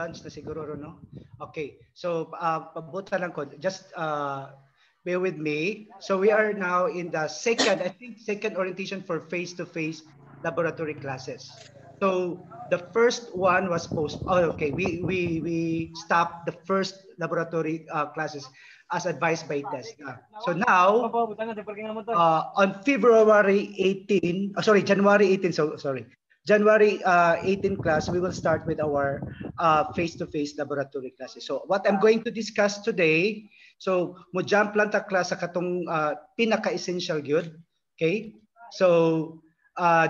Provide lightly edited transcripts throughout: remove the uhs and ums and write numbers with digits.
Lunch na siguro, no? Okay. So, pabuta lang ko. Just bear with me. So, we are now in the second, I think, second orientation for face-to-face laboratory classes. So, the first one was okay. We stopped the first laboratory classes as advised by TESDA. So now, on February 18, January 18, so sorry. January 18 class, we will start with our face-to-face laboratory classes. So what I'm going to discuss today, so mo jump lang ta class sa katong pinaka-essential good. Okay? So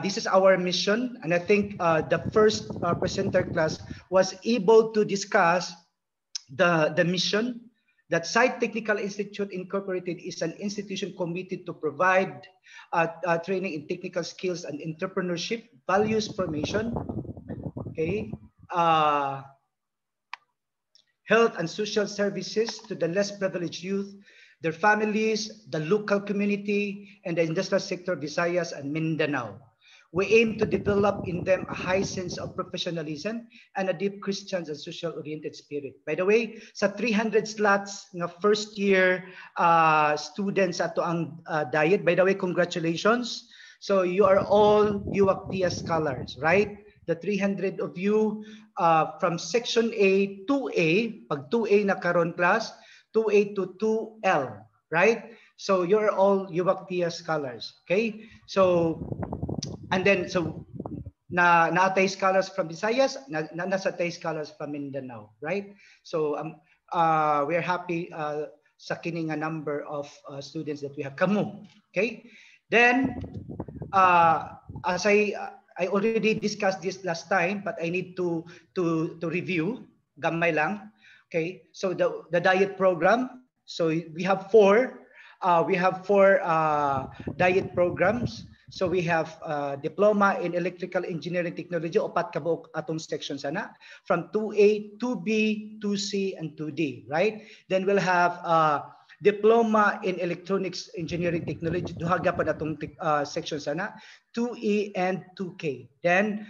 this is our mission, and I think the first presenter class was able to discuss the mission that Site Technical Institute Incorporated is an institution committed to provide training in technical skills and entrepreneurship, values formation, okay, health and social services to the less privileged youth, their families, the local community, and the industrial sector, Visayas and Mindanao. We aim to develop in them a high sense of professionalism and a deep Christian and social-oriented spirit. By the way, sa 300 slots ng first year students ato ang diet. By the way, congratulations. So you are all UACTIA scholars, right? The 300 of you from section A, 2A, pag 2A na karon class, 2A to 2L, right? So you're all UACTIA scholars, okay? So and then, so, naatay scholars from Visayas, nasatay scholars from Mindanao, right? So, we're happy sa kining number of students that we have. Kamu, okay? Then, as I already discussed this last time, but I need to review, gamay lang, okay? So, the diet program, so we have four diet programs. So we have diploma in electrical engineering technology, upat kabuok atong section sana, from 2A, 2B, 2C, and 2D, right? Then we'll have diploma in electronics engineering technology, duha gyapon atong section sana, 2E and 2K. Then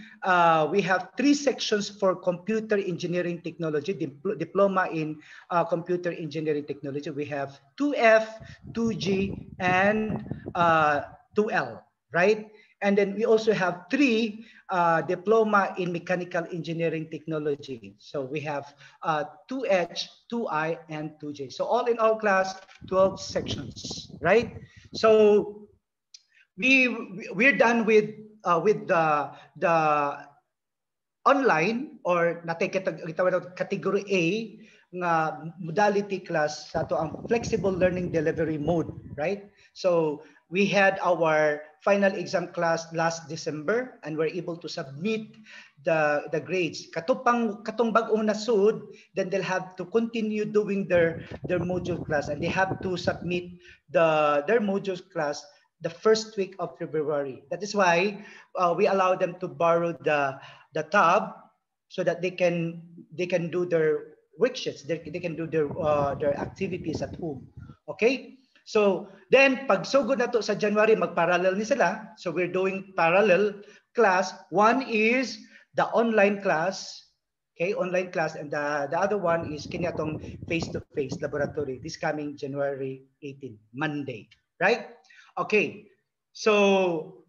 we have 3 sections for computer engineering technology, diploma in computer engineering technology. We have 2F, 2G, and 2L. Right? And then we also have 3 diploma in mechanical engineering technology. So we have 2H, 2I, and 2J. So all in all class, 12 sections, right? So we're done with the online or natay category A nga modality class sa to ang flexible learning delivery mode, right? So we had our final exam class last December and we're able to submit the grades. Katong bag-ong nasud, then they'll have to continue doing their module class and they have to submit their module class the first week of February. That is why we allow them to borrow the tab so that they can do their worksheets, they can do their activities at home. Okay? So then pag sugod na to sa January, mag-parallel ni sila. So we're doing parallel class. One is the online class, okay, online class, and the other one is kinyatong face-to-face laboratory this coming January 18, Monday, right? Okay, so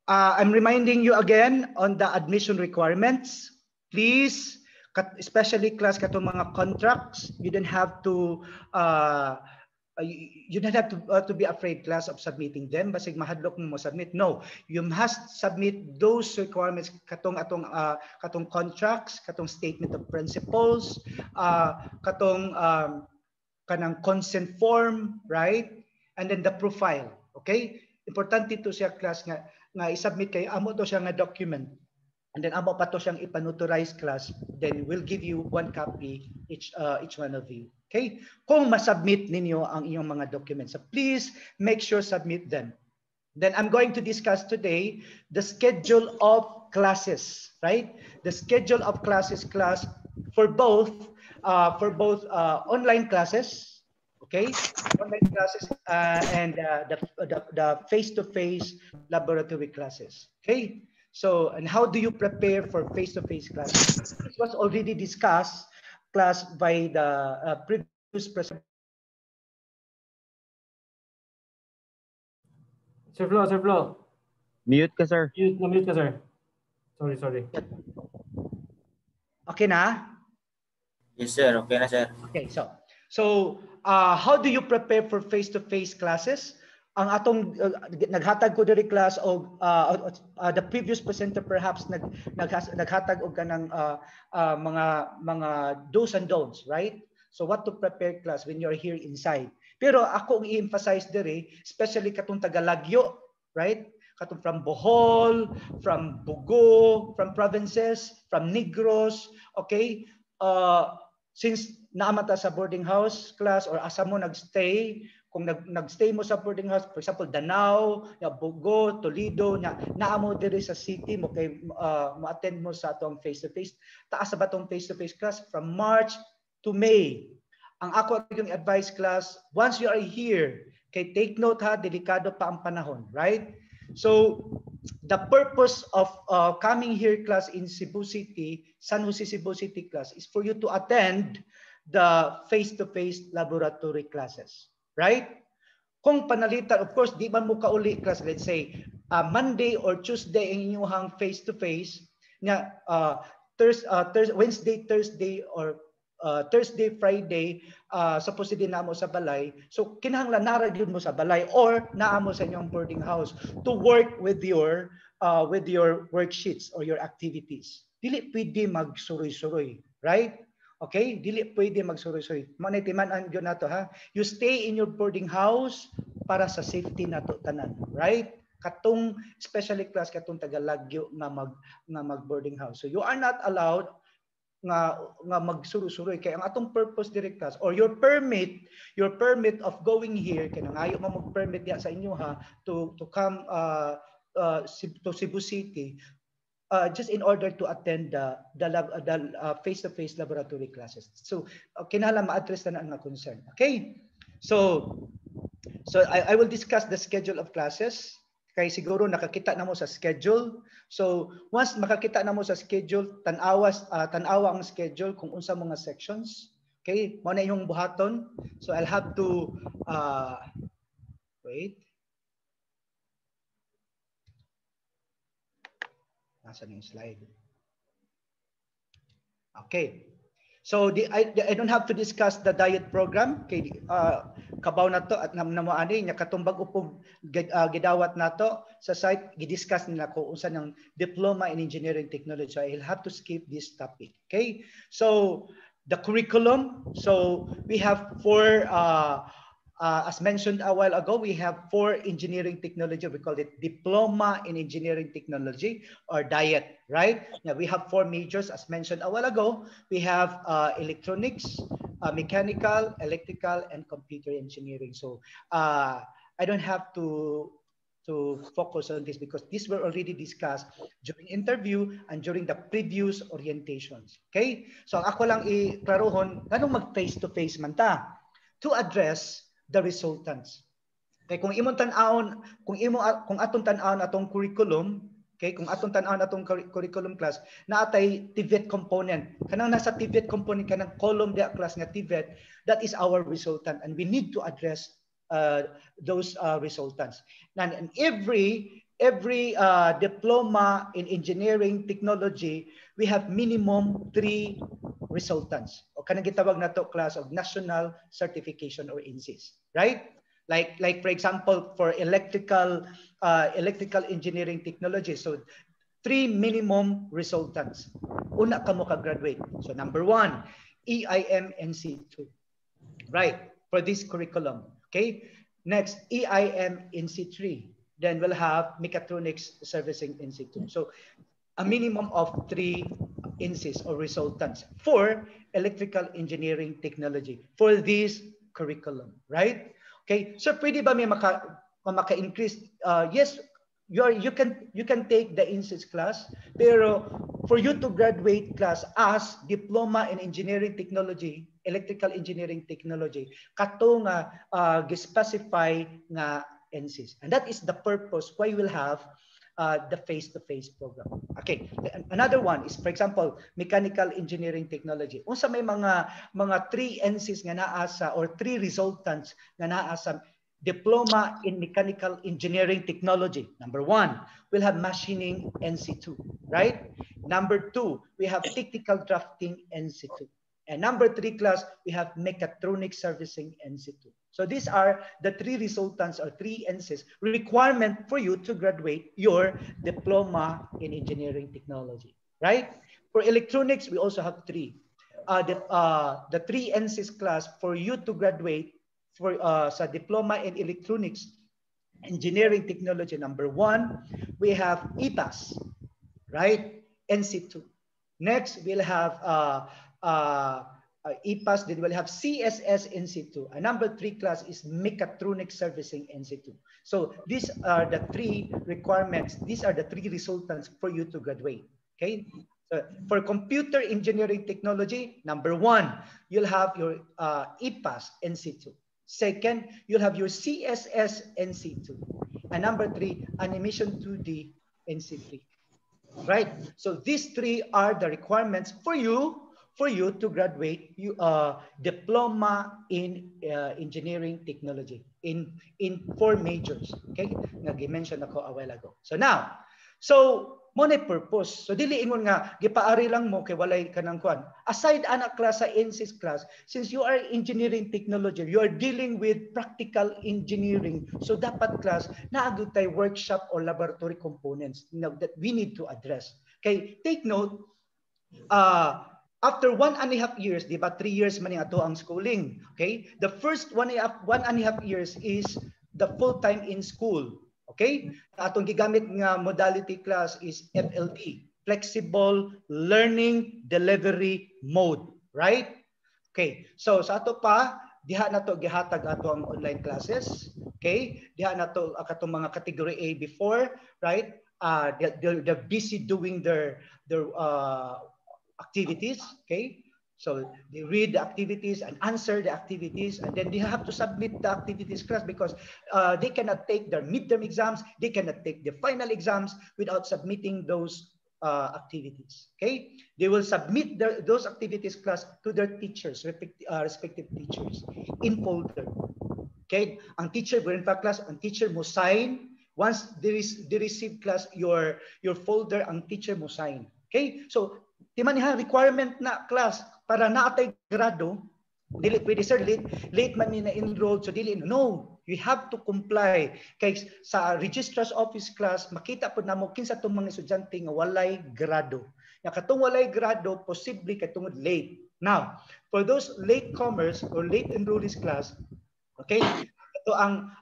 I'm reminding you again on the admission requirements. Please, especially class katong mga contracts, you don't have to you don't have to be afraid class of submitting them basig mahadlok mo submit. No, you must submit those requirements katong contracts, katong statement of principles, katong kanang consent form, right? And then the profile, okay? Importante to siya class nga i-submit kay amo to siya nga document. And then amo pa to siyang ipanotarize class, then we'll give you 1 copy each one of you. Okay? Kung masubmit ninyo ang inyong mga documents, so please make sure submit them. Then I'm going to discuss today the schedule of classes, right? The schedule of classes for both online classes, okay? Online classes and the face-to-face laboratory classes. Okay? So, and how do you prepare for face-to-face classes? This was already discussed class by the previous president. Sir Flo. Mute ka, sir. Mute ka, sir. Sorry. Okay na? Yes, sir. Okay na, sir. Okay, so how do you prepare for face-to-face classes? Ang atong naghatag ko diri class o the previous presenter perhaps naghatag og kanang mga do's and don'ts, right? So what to prepare class when you're here inside. Pero ako ang i-emphasize diri, especially katong taga-Lagyo, right? Katong from Bohol, from Bugo, from provinces, from Negros, okay? Since naamata sa boarding house class or asa mo nagstay, kung nagstay mo sa boarding house, for example, Danao, Bugo, Toledo, naamo diri sa city mo kay mo-attend mo sa atong face-to-face. Taas ba tong face-to-face class from March to May. Ang ako yung advice class, once you are here, kay take note ha, delikado pa ang panahon, right? So, the purpose of coming here class in Cebu City, San Jose Cebu City class is for you to attend the face-to-face laboratory classes, right? Kung panalitan, of course, di man mo kauli class, let's say, Monday or Tuesday ang inyong face-to-face, Wednesday, Thursday, or Thursday, Friday, supposedly na mo sa balay. So, kinahanglan naragid mo sa balay or naamo sa inyong boarding house to work with your worksheets or your activities. Dili pwede magsuroy-suroy, right? Okay? Dili pwede magsuroy-suroy. Manitiman-an yun nato ha. You stay in your boarding house para sa safety nato tanan, right? Katong especially class katong taga-Lagyo nga mag boarding house. So you are not allowed nga magsuroy-suroy kay ang atong purpose direct class or your permit of going here kay nangayo mo mag-permit ya sa inyo ha to come to Cebu City just in order to attend the face-to-face laboratory classes. So kinahanglan ma-address na ang concern. Okay? So I will discuss the schedule of classes. Kay siguro nakakita na mo sa schedule. So once makakita na mo sa schedule, tanawa ang schedule kung unsa mga sections. Okay? Mao na yung buhaton. So I'll have to wait. Nasaan yung slide? Okay. So I don't have to discuss the diet program kay kabaw na to at namoani nya katumbag upog gidawat nato sa site gidiscuss nila ko unsa ng diploma in engineering technology. So I'll have to skip this topic. Okay? So the curriculum, so we have four as mentioned a while ago, we have 4 engineering technology. We call it Diploma in Engineering Technology or DIET, right? Now we have 4 majors as mentioned a while ago. We have electronics, mechanical, electrical, and computer engineering. So I don't have to focus on this because these were already discussed during interview and during the previous orientations. Okay? So ako lang i-klarohon, ganong mag-face-to-face man ta to address the resultants. Okay, kung imong tan-awon, kung atong tan-awon atong curriculum, okay, kung atong tan-awon atong curriculum class, naatay TVET component. Kanang nasa TVET component kanang column dia class nga TVET, that is our resultant and we need to address those resultants. And every diploma in engineering technology, we have minimum 3 resultants. O kanang gitawag nato class of national certification or INSIS, right? Like for example, for electrical engineering technology, so 3 minimum resultants. Una ka mo ka-graduate. So number 1, EIM NC2. Right, for this curriculum. Okay? Next, EIM NC3. Then we'll have mechatronics servicing NC2. So a minimum of 3 INSIS or resultants for electrical engineering technology for this curriculum, right? Okay, so pwede ba may maka-increase? Yes, you can take the INSIS class, pero for you to graduate class as diploma in engineering technology, electrical engineering technology, kato nga gi-specify nga INSIS. And that is the purpose why we'll have the face-to-face program. Okay, another one is, for example, mechanical engineering technology. Unsa may mga 3 NCs nga naa sa, or 3 resultants nga naa sa diploma in mechanical engineering technology. Number 1, we'll have machining NC2, right? Number 2, we have technical drafting NC2. And number 3 class, we have mechatronic servicing NC2. So these are the 3 resultants or 3 NCs requirement for you to graduate your diploma in engineering technology, right? For electronics, we also have 3. The 3 NCs class for you to graduate for sa diploma in electronics engineering technology. Number 1, we have ETAS, right? NC2. Next, we'll have EPAS, then we'll have CSS NC2. And number 3 class is mechatronic servicing NC2. So these are the 3 requirements. These are the 3 resultants for you to graduate. Okay. So for computer engineering technology, number 1, you'll have your EPAS NC2. Second, you'll have your CSS NC2. And number 3, animation 2D NC3. Right? So these 3 are the requirements for you to graduate diploma in engineering technology in 4 majors. Okay? Nag-mention ako a while ago. So now, mo na purpose. So dili ingon nga gipaari lang mo kay walay kanang kuan. Aside anak class sa NCS class, since you are engineering technology, you are dealing with practical engineering. So dapat class naagud tay workshop or laboratory components that we need to address. Okay, take note, after 1.5 years, di ba 3 years man ato ang schooling. Okay? The first 1.5 years is the full-time in school. Okay? Atong gigamit nga modality class is FLD, Flexible Learning Delivery Mode, right? Okay. So sa ato pa, diha na to gihatag ato ang online classes. Okay? Diha na to katong mga category A before, right? They're busy doing their activities. Okay? So they read the activities and answer the activities, and then they have to submit the activities class because they cannot take their midterm exams, they cannot take the final exams without submitting those activities. Okay, they will submit those activities class to their teachers, respective teachers in folder. Okay, ang teacher will in fact class, ang teacher mo sign once they receive class your folder, ang teacher mo sign. Okay, so di man ha requirement na class para naatay grado, dili pwede sir late man ni na enrolled, so dili, no, you have to comply. Kay sa registrar's office class makita pud namo kinsa tong mga estudyante nga walay grado. Nga katong walay grado posible kay tungod late. Now, for those late comers or late enrollees class, okay, ito ang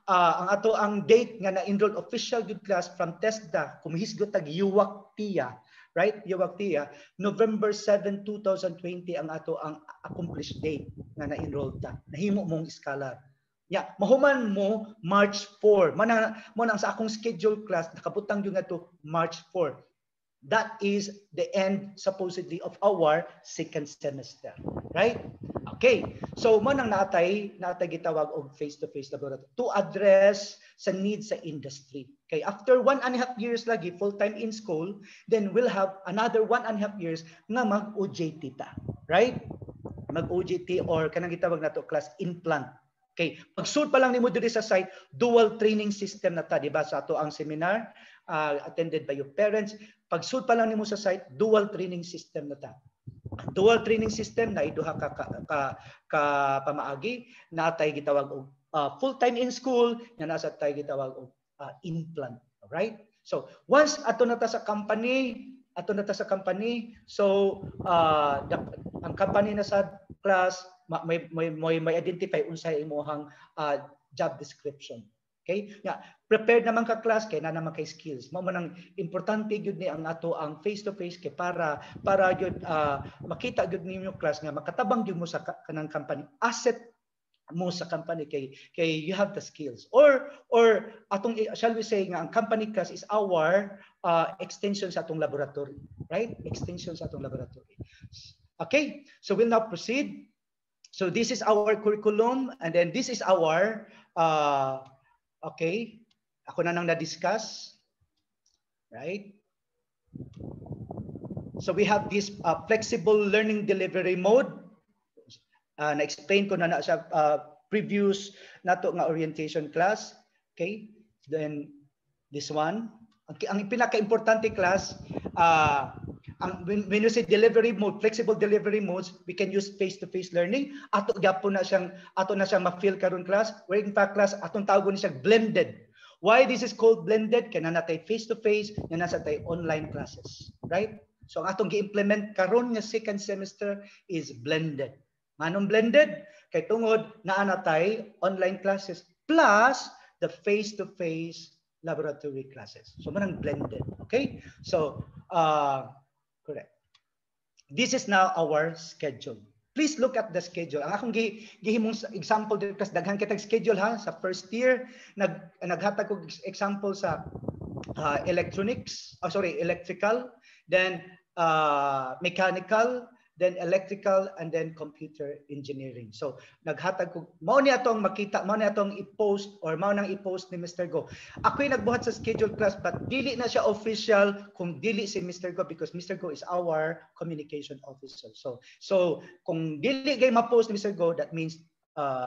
ato ang date nga na-enrolled official good class from TESDA kumihisgot tag yuwak tiya. Right? Yuwaktiya, November 7, 2020 ang ato ang accomplished date nga na-enroll ta. Nahimo mong scholar. Yeah, mahuman mo March 4. Mo nang sa akong schedule class nakabutang yung ato March 4. That is the end supposedly of our 2nd semester, right? Okay. So mo nang naatay gitawag og face-to-face laboratory to address sa needs sa industry. Okay, after 1.5 years lagi full-time in school, then we'll have another 1.5 years nga mag-OJT ta, right? Mag-OJT or kanang gitawag nato class implant. Okay, pag-sud pa lang nimo diri sa site, dual training system na ta, di ba? Sa ato ang seminar attended by your parents, pag-sud pa lang nimo sa site, dual training system na ta. Dual training system na iduha ka pamaagi na tay gitawag og full-time in school, na nasa tay gitawag og implant, right? So once ato na ta sa company, so ang company na sa class may identify unsay imong job description. Okay? Yeah, prepared naman ka class kay na naman kay skills. Mao man ang importante gyud ni ang ato ang face to face kay para gyud makita gyud ninyo class nga makatabang gyud mo sa kanang company, asset mo sa company kay you have the skills. Or atong shall we say nga ang company class is our extension sa atong laboratory, right? Extension sa atong laboratory. Okay? So we'll now proceed. So this is our curriculum, and then this is our okay, ako na nang na-discuss. right? So we have this flexible learning delivery mode. Na-explain ko na siya previous nato nga orientation class. Okay? Then this one. Ang pinaka-importante class, when you say delivery mode, flexible delivery modes, we can use face-to-face learning. Ato na siyang ma-feel karon class. Where in fact class, atong tawag ni siya blended. Why this is called blended? Kaya natay face-to-face, na nasa tay online classes. Right? So ang atong gi-implement karon nga second semester is blended. Manong blended? Kay tungod naa natay online classes plus the face-to-face laboratory classes. So manang blended. Okay? So correct. This is now our schedule. Please look at the schedule. Ang akong gihimong example dito kasi daghan kitag schedule ha sa first year naghatag ko example sa electrical, then mechanical, then electrical, and then computer engineering. So naghatag ko mao ni atong makita, mao ni atong i-post or mao nang i-post ni Mr. Go. Ako'y nagbuhat sa schedule class but dili na siya official kung dili si Mr. Go because Mr. Go is our communication officer. So kung dili gay ma-post ni Mr. Go, that means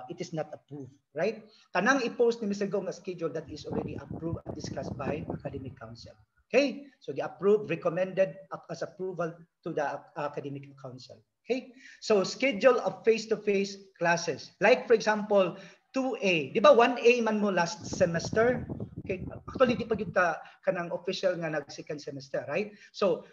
it is not approved, right? Tanang i-post ni Mr. Go nga schedule that is already approved and discussed by academic council. Okay, so the approved, recommended as approval to the academic council. Okay, so schedule of face-to-face classes. Like for example, 2A. Di ba 1A man mo last semester? Okay, actually di pa kita kanang official nga nag second semester, right? So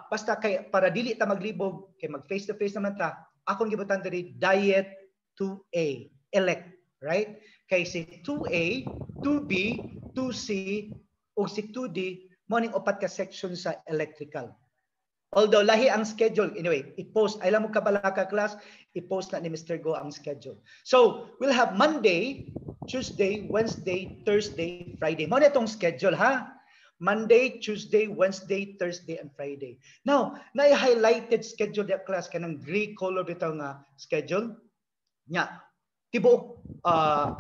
basta kay para dili ta maglibog kay mag face-to-face naman ta. Akong gibutan diri diet 2A, elect, right? Kay si 2A, 2B, 2C o si 2D morning upat ka section sa electrical. Although lahi ang schedule, anyway, i-post, ay lang mo kabalaka class, i-post na ni Mr. Go ang schedule. So, we'll have Monday, Tuesday, Wednesday, Thursday, Friday. Mo na itong schedule, ha? Monday, Tuesday, Wednesday, Thursday, and Friday. Now, na-highlighted schedule the class, kanang gray color bitaw nga schedule. Nya, tibuok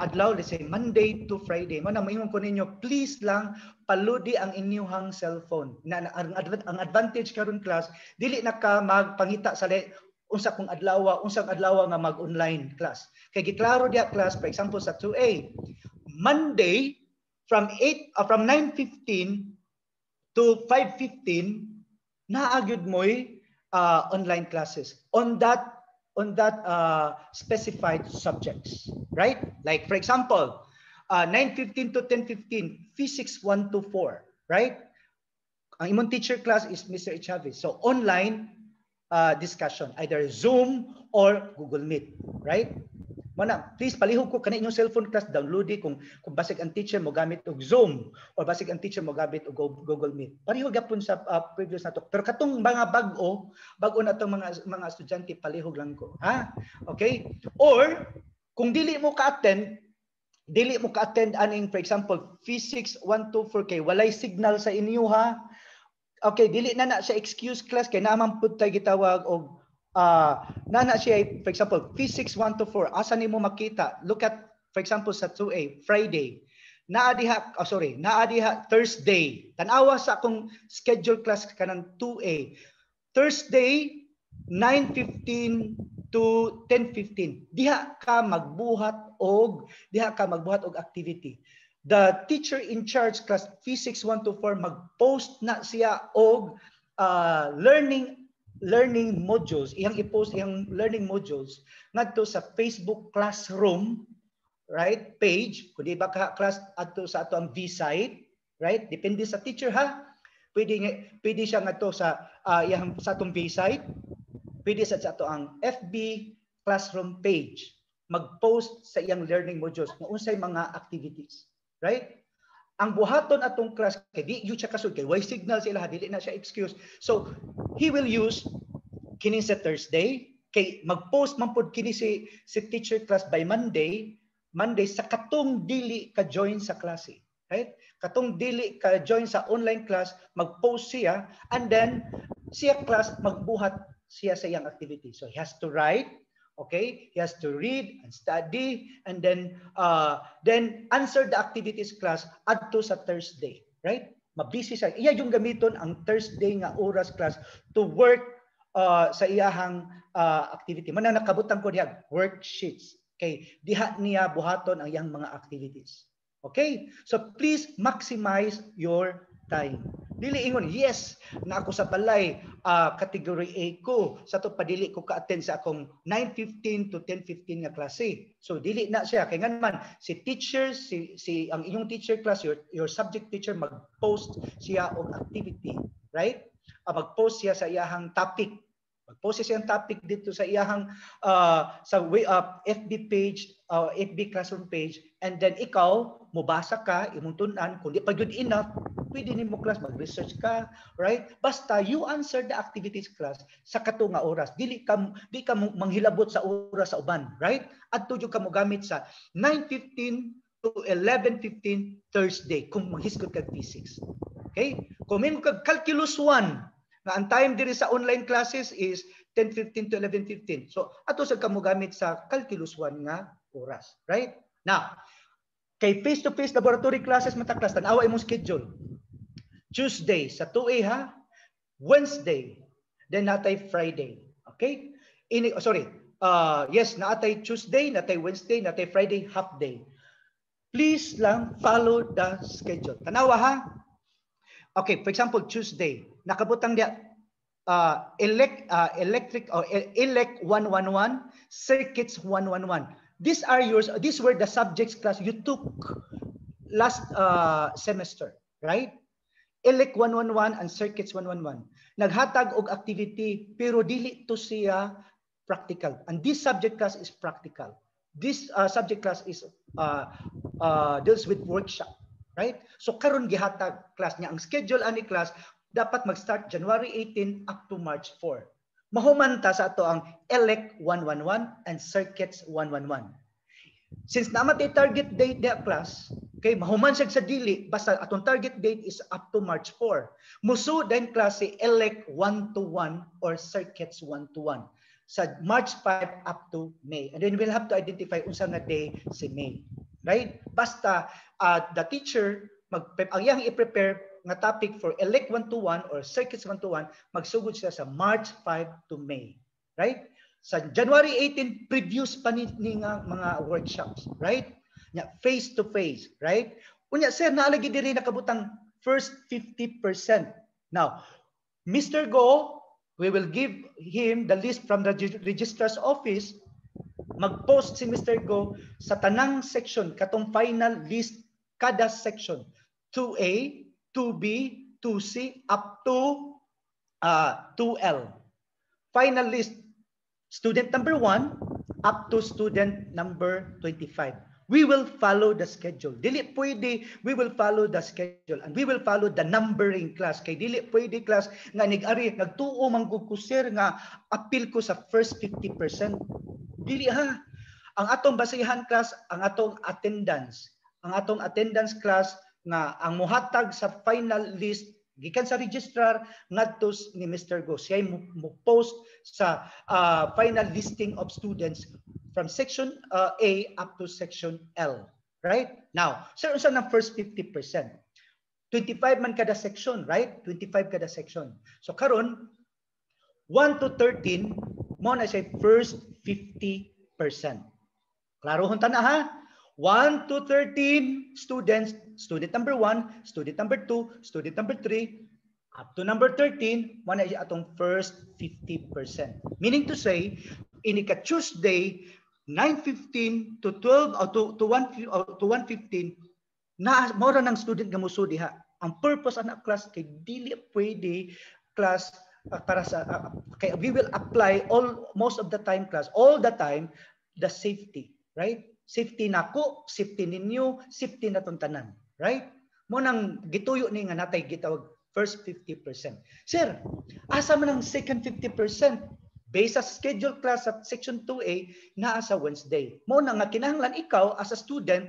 adlaw, let's say Monday to Friday. Mo na maingon ko ninyo, please lang paludi ang inyong cellphone. Ang advantage karon class, dili na ka magpangita sa unsang adlaw nga mag-online class. Kay giklaro dia class, for example sa 2A, Monday from 9:15 to 5:15 naa gyud moy online classes on that specified subjects, right? Like for example, 9:15 to 10:15, Physics 1 to 4, right? Ang imong teacher class is Mr. Chavez. So online discussion, either Zoom or Google Meet, right? Mana, please palihog ko kanina inyong cellphone class, downloadi kung basig ang teacher mo gamit og Zoom or basig ang teacher mo gamit og Google Meet. Palihog gapon sa previous nato. Pero katong mga bago na tong mga estudyante palihog lang ko, ha? Okay? Or kung dili mo ka-attend aning for example Physics 1 to 4 kay walay signal sa inyo, ha? Okay, dili na siya excuse class kay naman pud tay gitawag og nana siya, for example, Physics 1 to 4, asa nimo makita? Look at, for example, sa 2A, Friday. Naa diha Thursday. Tanawa sa akong schedule class kanang 2A. Thursday, 9:15 to 10:15. Diha ka magbuhat og activity. The teacher in charge class Physics 1 to 4 mag-post na siya og learning modules, iyang i-post iyang learning modules ngadto sa Facebook Classroom, right, page. Kundi ba ka class adto sa ato ang V-site, right? Depende sa teacher, ha. Pwede siya ngadto sa iyang sa atong V-site. Pwede sa ato ang FB Classroom page. Mag-post sa iyang learning modules kung unsay mga activities, right? Ang buhaton atong class kay di yu siya kasud kay way signal sila, dili na siya excuse. So he will use kini sa Thursday kay mag-post man pud kini si teacher class by Monday sa katong dili ka join sa klase, right? Katong dili ka join sa online class, mag-post siya and then siya class magbuhat siya sa iyang activity. So he has to write. Okay, he has to read and study and then answer the activities class adto sa Thursday, right? mabisi siya. Iya yung gamiton ang Thursday nga oras class to work sa iyahang activity. Manang nakabutang ko diha worksheets. Okay, diha niya buhaton ang iyang mga activities. Okay? So please maximize your time. Dili ingon, yes, na ako sa balay, category A ko. Sa to padili ko ka-attend sa akong 9:15 to 10:15 nga klase. So dili na siya kay nganman si teacher si ang inyong teacher class your subject teacher mag-post siya og activity, right? Mag-post siya sa iyahang topic. Mag-post siya ang topic dito sa iyahang sa FB page, FB classroom page, and then ikaw mubasa ka, imong tun-an, kung di pa good enough, pwede nimo class mag-research ka, right? Basta you answer the activities class sa kato nga oras. Di ka manghilabot sa oras sa uban, right? Adto jud ka mo gamit sa 9:15 to 11:15 Thursday kung maghisgot kag physics. Okay? Kung may kag calculus 1 na ang time diri sa online classes is 10:15 to 11:15. So ato sa kamo gamit sa calculus 1 nga oras, right? Now, kay face-to-face laboratory classes mataklas tan-awa imong schedule. Tuesday sa 2A ha, Wednesday, then natay Friday. Okay? Yes, natay Tuesday, natay Wednesday, natay Friday half day. Please lang follow the schedule. Tanawa ha. Okay, for example, Tuesday, nakabutang dia elect 111, circuits 111. These were the subjects class you took last semester, right? Elect 111 and circuits 111. Naghatag og activity pero dili to siya practical. And this subject class is practical. This subject class is deals with workshop. Right? So karon gihatag class niya. Ang schedule ani class dapat mag-start January 18 up to March 4. Mahumanta sa ato ang elect 111 and circuits 111. Since namatay target date dia class, okay, mahuman siya sa dili basta atong target date is up to March 4. Musu din klase elect 1-1 or circuits 1-1 sa March 5 up to May. And then we'll have to identify unsa nga day si May. Right? Basta the teacher ang iyang i-prepare nga topic for elect 1-1 or circuits 1-1 magsugod siya sa March 5 to May. Right? Sa January 18 previews pa ni nga mga workshops, right? Nya face to face, right? Unya sir naalagi diri nakabutang first 50%. Now, Mr. Go, we will give him the list from the registrar's office. Mag-post si Mr. Go sa tanang section katong final list kada section 2A, 2B, 2C up to 2L. Final list student number 1 up to student number 25. We will follow the schedule. Dili pwede, we will follow the schedule and we will follow the numbering class. Kay dili pwede class nga nag-ari nagtuo manggug ko sir nga appeal ko sa first 50%. Dili ha. Ang atong basihan class, ang atong attendance. Ang atong attendance class nga ang muhatag sa final list gikan sa registrar ngadto ni Mr. Go. Siya mo post sa final listing of students from section A up to section L. Right? Now, sir, unsa ng first 50%? 25 man kada section, right? 25 kada section. So karon 1 to 13 mo na say first 50%. Klaro hon na ha? 1 to 13 students, student number 1, student number 2, student number 3, up to number 13, mo na atong first 50%. Meaning to say, ini ka Tuesday 9:15 to 12 or to 1:15 na mora ng student nga muso diha. Ang purpose ana class kay dili pwede class para sa kay we will apply most of the time class all the time the safety, right? Safety nako, safety ninyo, safety natong tanan, right? Mo nang gituyo ni nga natay gitawag first 50%. Sir, asa man ang second 50%? Based sa schedule class at section 2A naa sa Wednesday. Mo na nga kinahanglan ikaw as a student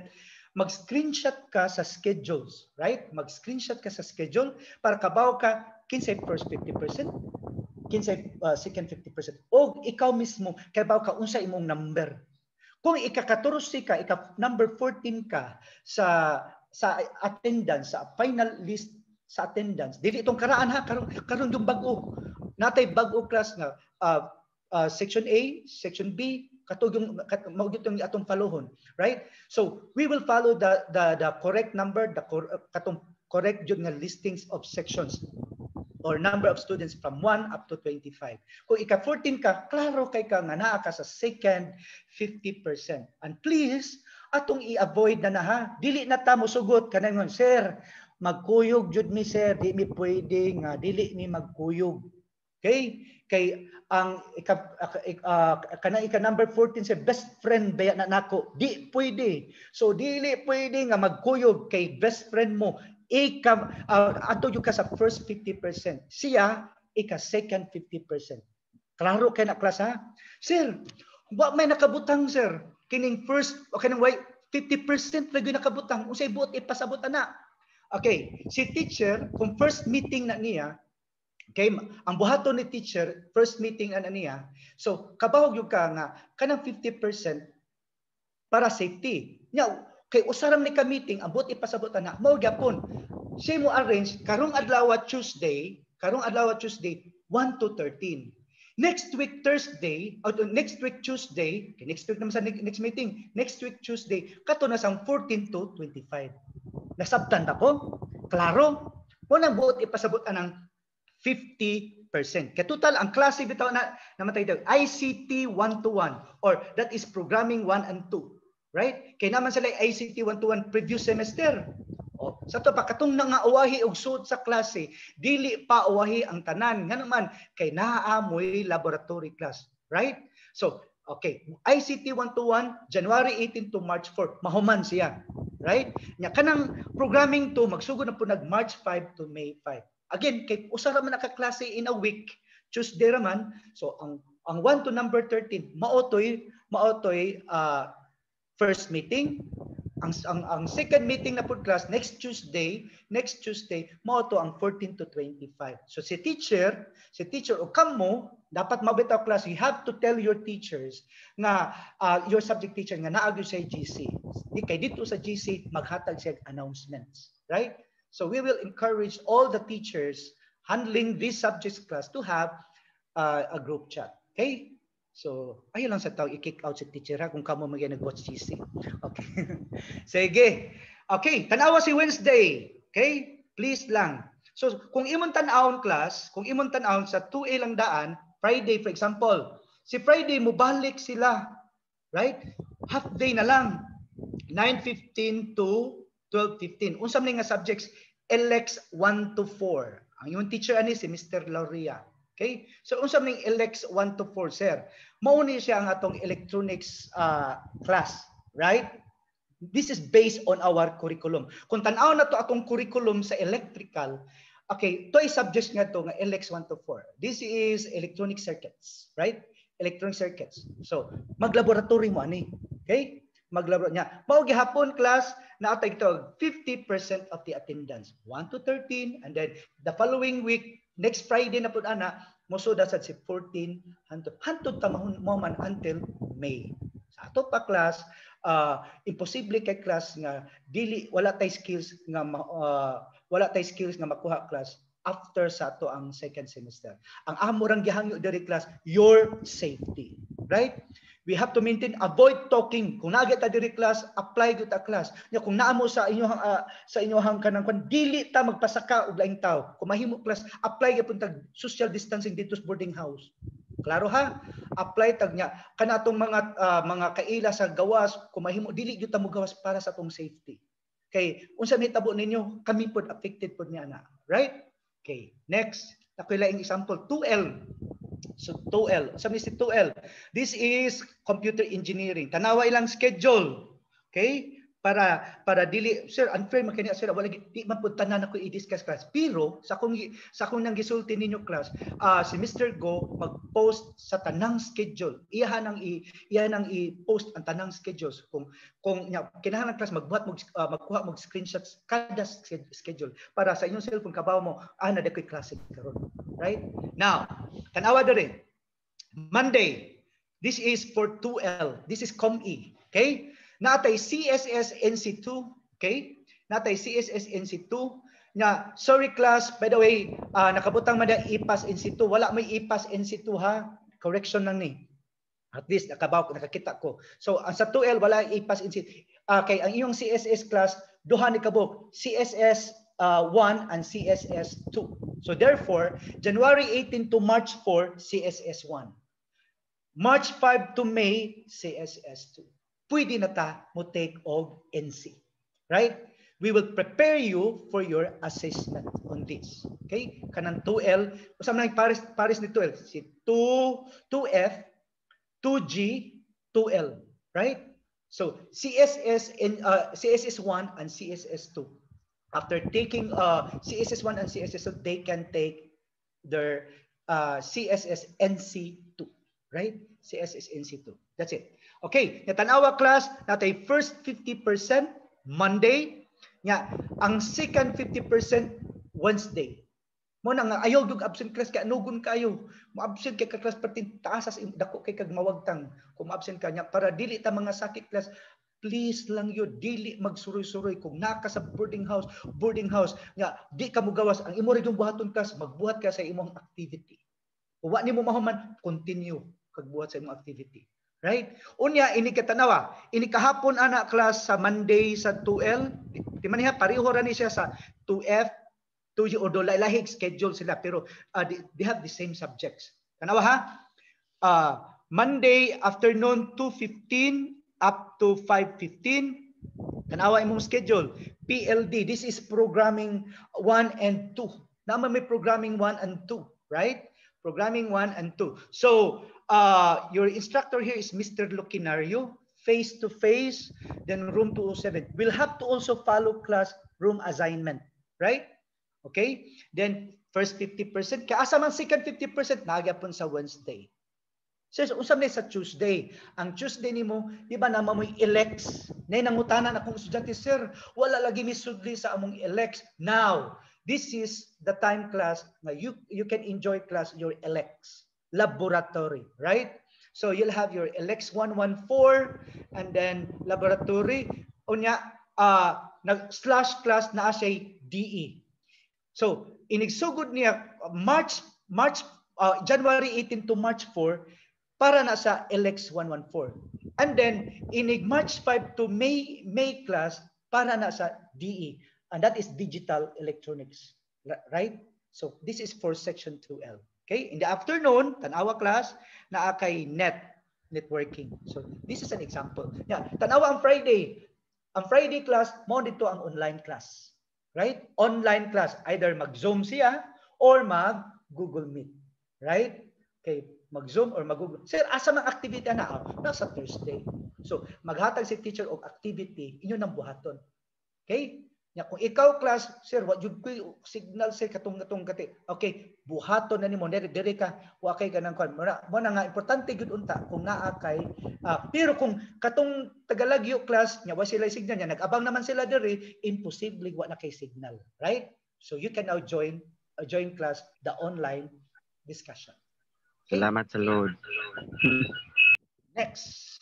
mag-screenshot ka sa schedules, right? Mag-screenshot ka sa schedule para kabaw ka kinsay first 50%, kinsay second 50%. O ikaw mismo kabaw ka unsa imong number. Kung ika-14 ka, ika number 14 ka sa attendance sa final list sa attendance. Dili itong karaan ha, karon yung bag-o. Natay bag-o class nga section A, section B, katong yung atong followon, right? So we will follow the correct number, katong correct yun nga listings of sections or number of students from 1 up to 25. Kung ika-14 ka, klaro kay ka nga naa ka sa second 50%. And please, atong i-avoid na ha. Dili na ta mosugot kanang sir, magkuyog jud mi sir, di mi pwede nga dili mi magkuyog. Okay? Kay ang kanang ika number 14 sir, best friend baya na nako. Di pwede. So dili pwede nga magkuyog kay best friend mo. Ato yung ka sa first 50%. Siya ika second 50%. Klaro kay na class ha? Sir, wa may nakabutang sir. Kining first o kanang 50% lagi nakabutang. Unsay buot ipasabot ana. Okay, si teacher kung first meeting na niya, okay, ang buhaton ni teacher first meeting ana niya. So kabawog yung ka nga kanang 50% para safety. Nya kay usaram ni ka meeting ambot ipasabot ana. Mao gyapon. Siya mo arrange karong adlaw Tuesday 1 to 13. Next week Thursday, or next week Tuesday, okay, next week naman sa next meeting, next week Tuesday, kato na sang 14 to 25. Nasabtan ta ko? Klaro? Unang buot ipasabot ng 50%. Kaya total, ang klase bitaw na namatay daw, ICT 1-to-1 or that is programming 1 and 2. Right? Kaya naman sila ICT 1-to-1 previous semester. O, sa to pa, katong nga uwahi og suot sa klase, dili pa uwahi ang tanan. Nga naman, kay naaamoy laboratory class. Right? So, okay, ICT 1-to-1, January 18 to March 4, mahuman siya. Right? Nya kanang programming to magsugod na po nag March 5 to May 5. Again, kay usa ra man nakaklase in a week, Tuesday raman. So ang 1 to number 13 maotoy first meeting. Ang second meeting na pod class next Tuesday mao to ang 14 to 25. So si teacher o kamo dapat mabitaw class, you have to tell your teachers nga your subject teacher nga naagyo sa GC. Di kay dito sa GC maghatag siya announcements, right? So we will encourage all the teachers handling this subjects class to have a group chat. Okay? So, ayun lang sa tao, i-kick out si teacher ha kung kamo magiging nag-watch GC. Okay. Sige. Okay, tanawa si Wednesday. Okay? Please lang. So, kung imong tan-awon class, kung imong tan-awon sa 2A lang daan, Friday for example, si Friday mubalik sila. Right? Half day na lang. 9:15 to 12:15. Unsam ni nga subjects? LX 1 to 4. Ang yung teacher ani si Mr. Lauria. Okay? So unsam ning LX 1 to 4 sir? Mao ni siya ang atong electronics class, right? This is based on our curriculum. Kung tan-aw na to atong curriculum sa electrical, okay, to ay subjects nga to nga LX 1 to 4. This is electronic circuits, right? Electronic circuits. So, maglaboratory mo ani. Okay? Maglabor niya. Mao gihapon class na atay ito 50% of the attendance. 1 to 13 and then the following week next Friday na pud ana mosuda sad si 14 hantod ta mo man until May. Sa ato pa class imposible kay class nga dili wala tay skills nga makuha class after sa ato ang second semester. Ang amo rang gihangyo diri class your safety, right? We have to maintain, avoid talking. Kung naagay ta diri class, apply gyud ta class. Nya kung naamo sa inyohang kanang dili ta magpasaka og laing tawo. Kung mahimo class, apply gyud ta social distancing dito sa boarding house. Klaro ha? Apply tag nya kanatong mga kaila sa gawas, kung mahimo dili gyud ta mo gawas para sa atong safety. Kay unsa mahitabo ninyo, kami pod affected pod niya na. Right? Okay, next. Nakoy laing example 2L. So 2L. Sabi si 2L. This is computer engineering. Tanawa ilang schedule. Okay? Para dili sir unfair man kani sir wala di man pud tanan ako i-discuss class. Pero sa akong nang gisulti ninyo class, si Mr. Go mag-post sa tanang schedule. Iyahan ang i-post ang tanang schedules kung kinahanglan class magkuha mo screenshots kada schedule para sa inyong cellphone kabaw mo na dakoy klase karon. Right? Now, tanawa diri. Monday. This is for 2L. This is ComE. Okay? Natay CSS NC2, okay? Natay CSS NC2, Nya, sorry class, by the way, nakabutang man na ipas in situ. Wala may ipas in situ ha. Correction lang ni. At least nakakita ko. So ang sa 2L wala ipas in situ. Kay ang iyong CSS class duha ni kabuk, CSS 1 and CSS 2. So therefore, January 18 to March 4 CSS 1. March 5 to May CSS 2. Pwede na ta mo take og NC. Right? We will prepare you for your assessment on this. Okay? Kanang 2L, usam na pares ni 2L, si 2F, 2G, 2L, right? So CSS in CSS 1 and CSS 2. After taking CSS 1 and CSS 2, they can take their CSS NC 2, right? CSS NC 2. That's it. Okay, natanawa class natay first 50% Monday. Nga, ang second 50% Wednesday. Mo na nga ayaw yung absent class kay anugon kayo. Mo absent kay ka class pertin taasas dako kay kag mawagtang kung absent ka nya para dili ta mga sakit class. Please lang yo dili magsuroy-suroy kung naka sa boarding house nga di ka mo gawas ang imo yung buhaton class magbuhat ka sa imong activity. Kung wa nimo mahuman continue kag buhat sa imong activity. Right? Unya ini katanawa, ini kahapon ana class sa Monday sa 2L. Di man niya pareho ra ni siya sa 2F, 2G o do lahig schedule sila pero they have the same subjects. Tanawa ha? Monday afternoon 2:15 up to 5:15. Tanawa imong schedule. PLD, this is programming 1 and 2. Naman may programming 1 and 2, right? Programming 1 and 2. So, your instructor here is Mr. Lucinario, face-to-face, then room 207. We'll have to also follow class room assignment, right? Okay? Then, first 50%. Kaya asa man second 50%, nagyapon sa Wednesday. So, usam na sa Tuesday. Ang Tuesday nimo, di ba naman mo elects? Nay nangutanan akong estudyante, sir, wala lagi misudli sa among elects. Now, this is the time class na you can enjoy class your elects. Laboratory, right? So you'll have your LX 114 and then laboratory. Unya, slash class na siya DE. So inigsugod niya January 18 to March 4 para na sa LX 114. And then inig March 5 to May class para na sa DE. And that is digital electronics, right? So this is for section 2L. Okay, in the afternoon, tanawa class na kay networking. So this is an example. Yeah, tanawa ang Friday. Ang Friday class mo dito ang online class. Right? Online class, either mag-Zoom siya or mag-Google Meet. Right? Okay, mag-Zoom or mag-Google. Sir, asa mang activity na nasa Thursday. So maghatag si teacher og activity, inyo nang buhaton. Okay? Ya, kung ikaw class, sir, wa jud ko signal sir katong kati. Okay, buhaton na nimo dire ka wa kay ganang kon. Mo na nga importante gud unta kung naa kay pero kung katong Tagalagyo class nya wa sila signal nya nag-abang naman sila dire, imposible wa na kay signal, right? So you can now join class the online discussion. Okay? Salamat sa Lord. Next.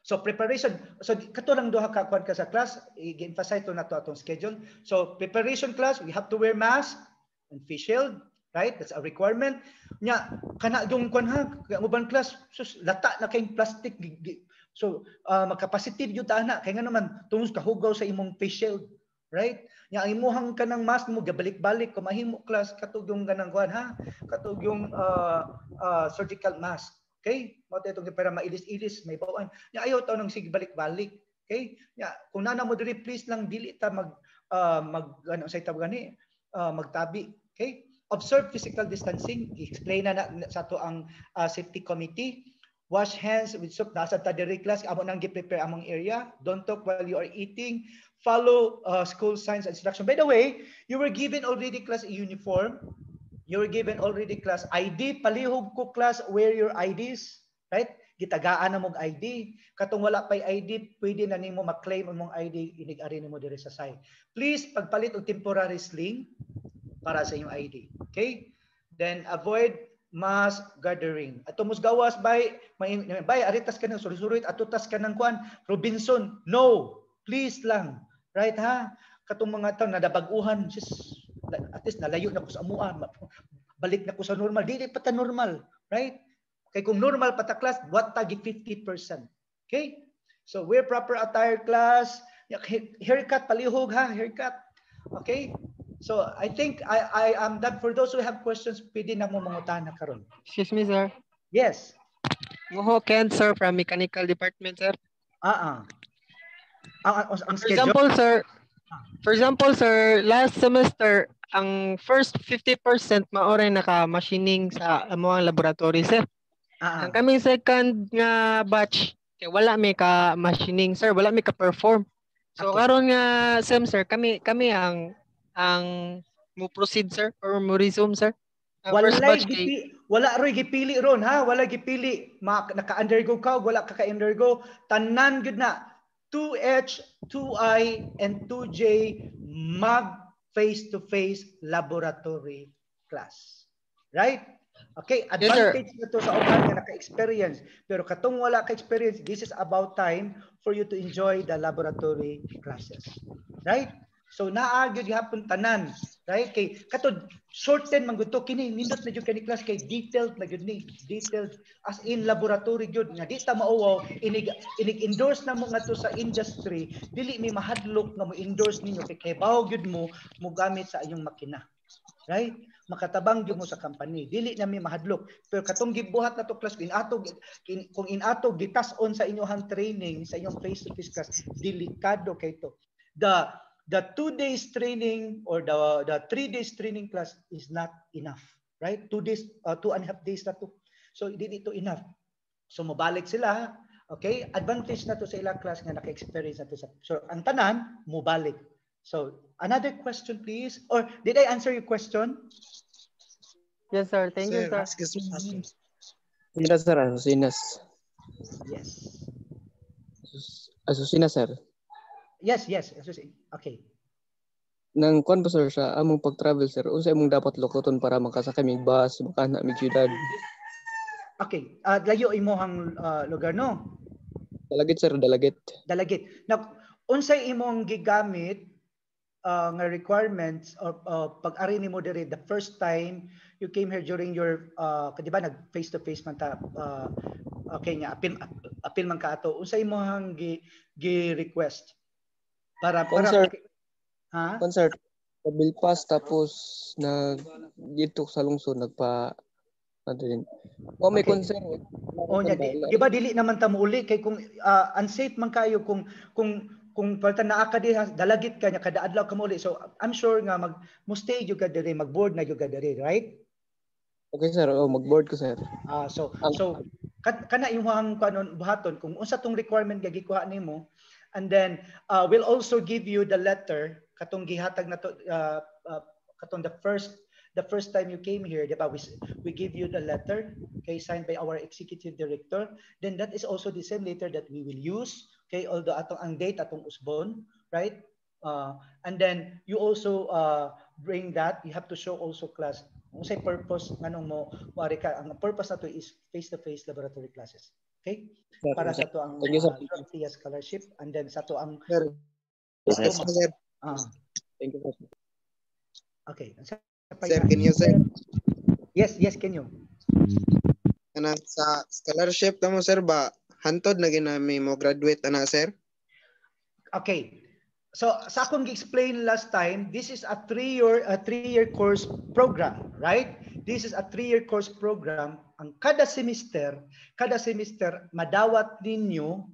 So preparation, so kato lang duha ka kwan ka sa class, i-emphasize to na to atong schedule. So preparation class, we have to wear mask and face shield, right? That's a requirement. Nya kana yung kwan ha, uban class, sus lata na kay plastic. So magka-positive jud ta na kay nga naman tungos kahugaw sa imong face shield, right? Nya ang imuhang kanang mask mo gabalik-balik kung mahimo class katug yung ganang kwan ha, katug yung surgical mask. Okay? Mo itong para mailis-ilis, may bawaan. Nya ayaw taw nang sige balik-balik. Okay? Nya kung nana mo diri please lang dili ta mag ano sa tab gani magtabi. Okay? Observe physical distancing. Explain na sa to ang safety committee. Wash hands with soap. Nasa ta diri class amo nang gi-prepare among area. Don't talk while you are eating. Follow school signs and instruction. By the way, you were given already class a uniform. You were given already class ID. Palihog ko class, wear your IDs. Right? Gitagaan na mong ID. Katong wala pa'y ID, pwede na nimo mag-claim mong ID, inig-ari nimo dire sa side. Please, pagpalit og temporary sling para sa inyong ID. Okay? Then, avoid mass gathering. Ato mos gawas bay aritas ka ng surit-surit, atutas ka ng kwan, Robinson. No! Please lang. Right ha? katong mga taon nadabaguhan, at least nalayo na ko sa amua, balik na ko sa normal, dili pa ta normal, right? Kay kung normal pa ta class, what tagi 50%. Okay? So wear proper attire class, haircut palihog ha, haircut. Okay? So I think I am done. For those who have questions, pwede na mo mangutan na karon. Excuse me, sir. Yes. Moho Ken, sir, from Mechanical Department, sir. Ang For schedule. example, sir, last semester, ang first 50% maoray naka-machining sa amuang laboratory, sir. Ang kaming second nga batch, kay wala may ka-machining, sir, wala may ka-perform. So Okay. karon nga sem, sir, kami ang mo proceed, sir, or mo resume, sir. Ang first batch kay Wala roy gipili ron ha, wala gipili naka-undergo ka, wala ka ka-undergo, tanan gud na 2H, 2I and 2J mag face-to-face laboratory class. Right? Okay, advantage na to sa uban nga naka-experience. Pero katong wala ka-experience, this is about time for you to enjoy the laboratory classes. Right? So naagid gihapon tanan, right? Kay katod shorten man gud to kini nindot na jud kani class kay detailed na jud ni, detailed as in laboratory jud nga di ta mauwaw inig-endorse na mo ngadto sa industry, dili mi mahadlok nga mo endorse ninyo kay bawo gyud mo gamit sa inyong makina. Right? Makatabang gyud mo sa company. Dili na mi mahadlok. Pero katong gibuhat na to class kung inato gitas-on sa inyong training, sa inyong face-to-face class, delikado kay to. The 2 days training or the 3 days training class is not enough, right? 2 days, 2.5 days na to. So hindi ito enough. So mobalik sila, okay? Advantage na to sa ilang class nga naka-experience na to. So ang tanan, mobalik. So another question please. Or did I answer your question? Yes, sir. Thank you, sir. Okay. Yes, sir. Asusinas. Yes. Asusinas, sir. Yes. Okay. Nang kwan pa sir sa among pag-travel sir, unsa imong dapat lukoton para makasakay mig bus, makana mig syudad? Okay. Layo imong lugar no? Dalagit sir, dalagit. Dalagit. Now, unsay imong gigamit nga requirements or pag-ari nimo diri the first time you came here during your di ba nag face to face man ta okay nga apil man ka ato, unsay imong gi-request? Concert. Ha? Concert. Bill pass tapos dito sa lungsod nagpa din. O may Okay. concert. Di ba dili naman ta muuli kay kung unsafe man kayo kung palta naa ka di dalagit ka nya kada adlaw ka muuli. So I'm sure nga mo-stay jud ka diri, mag-board na jud ka diri, right? Okay sir, mag-board ko sir. So kana imong kanon buhaton kung unsa tong requirement nga gikuha nimo, and then we'll also give you the letter katong gihatag na to katong the first time you came here, di ba, we give you the letter, okay, signed by our executive director. Then that is also the same letter that we will use, okay, although atong ang date atong usbon, right? And then you also bring that, you have to show also class unsay purpose nganong mo wari ka. Ang purpose nato is face-to-face laboratory classes, okay? Para sa to ang Shorty scholarship, and then sa to ang Yes, sir. Thank you. Okay. Sir, can you sir? Yes, can you? Ana sa scholarship na mo sir ba hantod na ginami mo graduate ana sir? Okay. So sa akong gi-explain last time, this is a 3-year course program, right? This is a 3-year course program. Ang kada semester madawat ninyo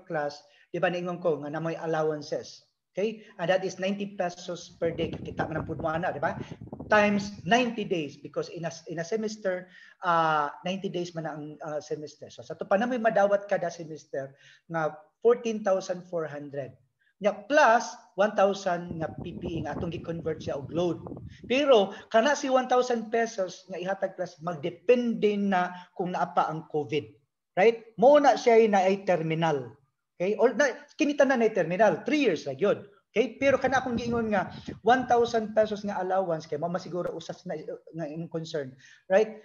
class, di ba ningon ko nga namoy allowances. Okay? And that is 90 pesos per day. Kita man ang pud mo ana, di ba? Times 90 days because in a semester 90 days man ang semester. So sa to pa namoy madawat kada semester nga 14,400. Nya plus 1,000 nga PPE nga atong gi-convert siya og load. Pero kana si 1,000 pesos nga ihatag class magdepende na kung naa pa ang COVID. Right? Mo na siya na ay terminal. Okay? Or na kinita na terminal 3 years ra gyud. Okay? Pero kana akong giingon nga 1,000 pesos nga allowance kay mao masiguro usas na nga in concern. Right?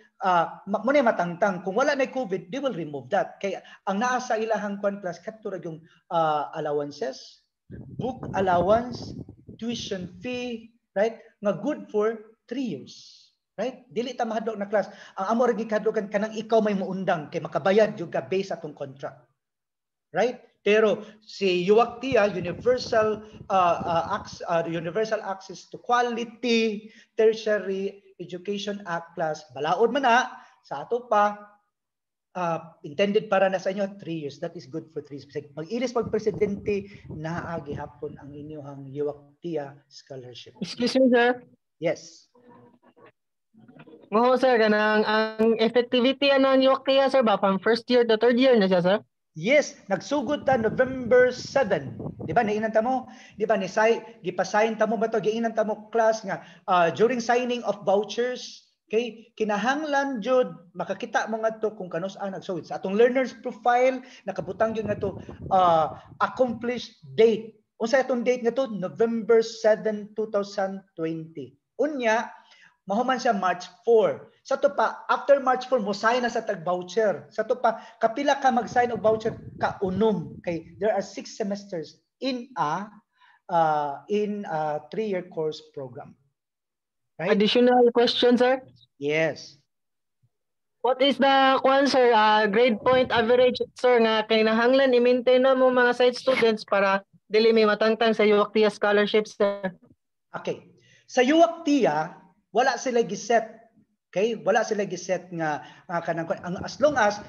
Mo na matangtang kung wala na COVID, they will remove that. Kay ang naa sa ilahang kwan class kadto ra yung allowances, book allowance, tuition fee, right? Nga good for 3 years. Right? Dili ta mahadlok na class. Ang amo ra gikadlokan kanang ikaw may muundang kay makabayad jud ka based atong contract. Right? Pero si UACTIA, Universal Access to Quality Tertiary Education Act class, balaod man na sa ato pa intended para na sa inyo 3 years. That is good for 3 years. Mag-ilis pag presidente naa gihapon ang inyong UACTIA scholarship. Excuse me, sir. Yes. Mo sir kanang ang effectivity ng UACTIA sir ba from first year to third year na siya sir? Yes, nagsugod ta November 7. Di ba nainan ta mo? Di ba ni gipasign ta mo ba to giinan ta mo class nga during signing of vouchers, okay? Kinahanglan jud makakita mo nga to kung kanus-an nagsugod sa atong learners profile nakabutang gyud nga to accomplished date. Unsa atong date nga to? November 7, 2020. Unya mahuman siya March 4. Sa to pa, after March 4, mo-sign na sa tag-voucher. Sa to pa, kapila ka mag-sign og voucher ka unom. Kay there are 6 semesters in a 3-year course program. Right? Additional question, sir? Yes. What is the sir, grade point average, sir, nga kinahanglan i-maintain na mo mga side students para dili may matangtang sa UACTIA scholarships, sir? Okay. Sa UACTIA, wala sila giset. Okay? Wala sila giset nga kanang as long as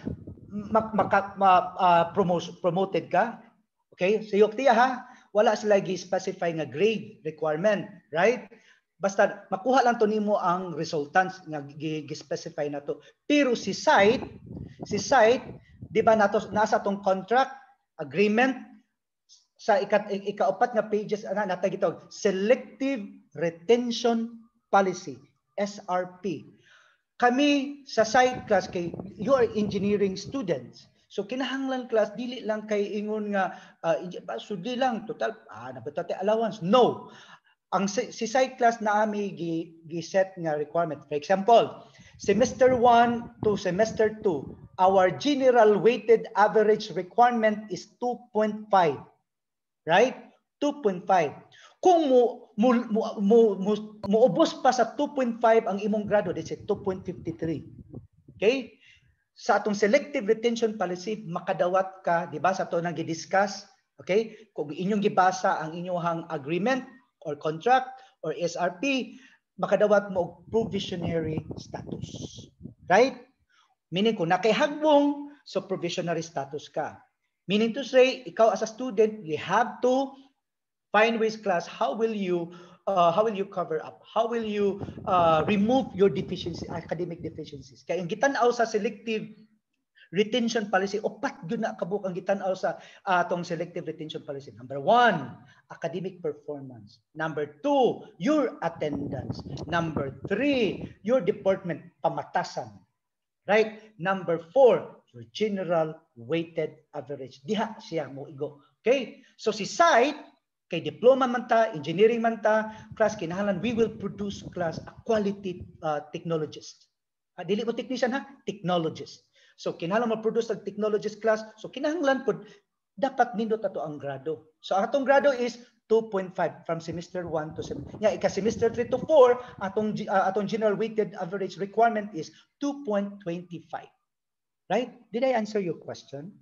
promoted ka. Okay? Sa UACTIA ha, wala sila gi-specify nga grade requirement, right? Basta makuha lang to nimo ang resultants nga gi-specify na to. Pero si site, di ba nasa tong contract agreement sa ikaapat nga pages natay gitawag selective retention policy, SRP. Kami sa site class kay you are engineering students. So kinahanglan class dili lang kay ingon nga sudi lang total nabatate allowance. No. Ang si site class na ami gi-set nga requirement. For example, semester 1 to semester 2, our general weighted average requirement is 2.5. Right? 2.5. Kung muubos pa sa 2.5 ang imong grado, that's it, 2.53. Okay? Sa atong selective retention policy, makadawat ka, di ba, sa ito nang gi-discuss, okay? Kung inyong gibasa ang inyong agreement or contract or SRP, makadawat mo og provisionary status. Right? Meaning kung nakihagbong, so provisionary status ka. Meaning to say, ikaw as a student, you have to find ways class, how will you cover up? How will you remove your deficiency, academic deficiencies? Kaya ang gitan-aw sa selective retention policy, upat yun na kabuk ang gitan-aw sa atong selective retention policy. Number 1, academic performance. Number 2, your attendance. Number 3, your department pamatasan. Right? Number 4, your general weighted average. Diha siya mo igo. Okay? So si site, kay diploma man ta, engineering man ta, class kinahanglan we will produce class a quality technologist. Dili mo technician ha, technologist. So kinahanglan mo produce ang technologist class. So kinahanglan pud dapat nindot ato ang grado. So atong grado is 2.5 from semester 1 to semester 3 to 4 atong general weighted average requirement is 2.25. Right? Did I answer your question?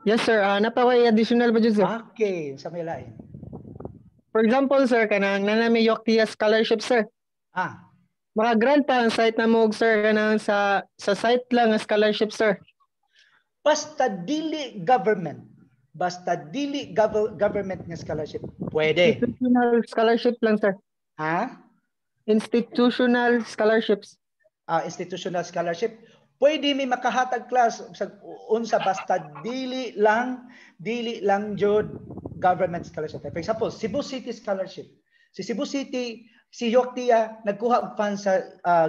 Yes, sir. Napaway additional ba dyan, sir? Okay. Sa may lain. For example, sir, kanang nanami UACTIA scholarship, sir. Maka-grant pa ang site na mo, sir, kanang sa site lang ang scholarship, sir. Basta dili government. Basta dili government nga scholarship. Pwede. Institutional scholarship lang, sir. Institutional scholarships. Institutional scholarship. Pwede may makahatag class sa unsa basta dili lang jud government scholarship. For example, Cebu City scholarship. Si Cebu City, si UACTIA nagkuha og funds sa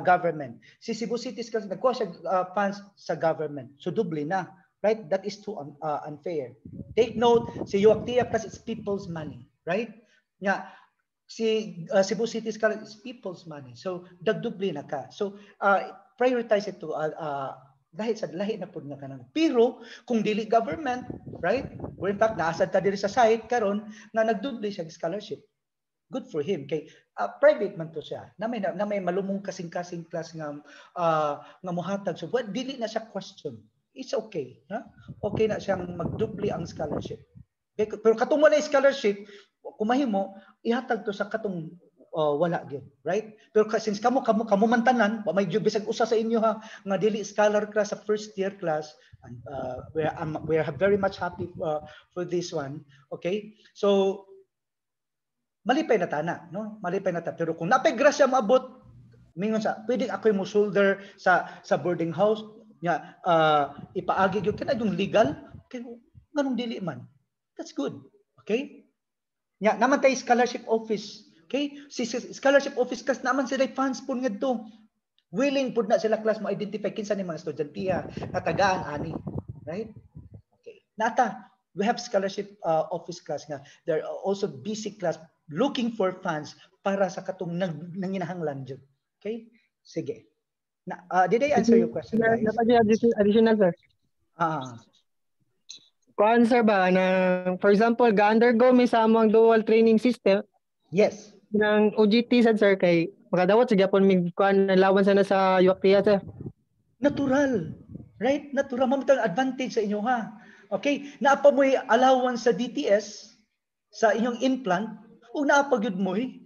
government. Si Cebu City scholarship nagkuha siya funds sa government. So doble na, right? That is too unfair. Take note, si UACTIA plus it's people's money, right? Nya si Cebu City scholarship is people's money. So dagdoble na ka. So prioritize it to lahi na pud nga kanang. Pero kung dili government, right? Or in fact naasad ta diri sa site karon nga nagdubli siya scholarship. Good for him kay private man to siya. Na may malumong kasing-kasing class nga mohatag so what dili na siya question. It's okay, ha? Okay na siyang magdubli ang scholarship. Okay? Pero katong wala scholarship, kung mahimo ihatag to sa katong wala gyud, right? Pero since kamo man tanan, may bisag usa sa inyo ha nga dili scholar class sa first year class, and we are very much happy for this one. Okay? So malipay na tana, no? Malipay na ta. Pero kung napay grasya maabot, mingon sa pwedeng ako'y mo shoulder sa boarding house nya ipaagi gyud kana yung legal kay nganong dili man. That's good. Okay? Nya naman tay scholarship office. Okay? Si scholarship office kas naman sila funds pud ngadto. Willing pud na sila class ma-identify kinsa ni mga estudyante nga tagaan ani, right? Okay. Nata, we have scholarship office class nga. There are also busy class looking for funds para sa katong nanginahanglan jud. Okay? Sige. Did I answer your question, guys? Additional, sir. Kuan sir ba na for example, ga-undergo mi sa among dual training system? Yes. Nang OJT sad sir kay makadawat sa gyapon mig kuan lawan sana sa UACTIA sir. Natural. Right? Natural mamatang advantage sa inyo ha. Okay? Naapa mo'y allowance sa DTS sa inyong implant ug naapa gyud mo'y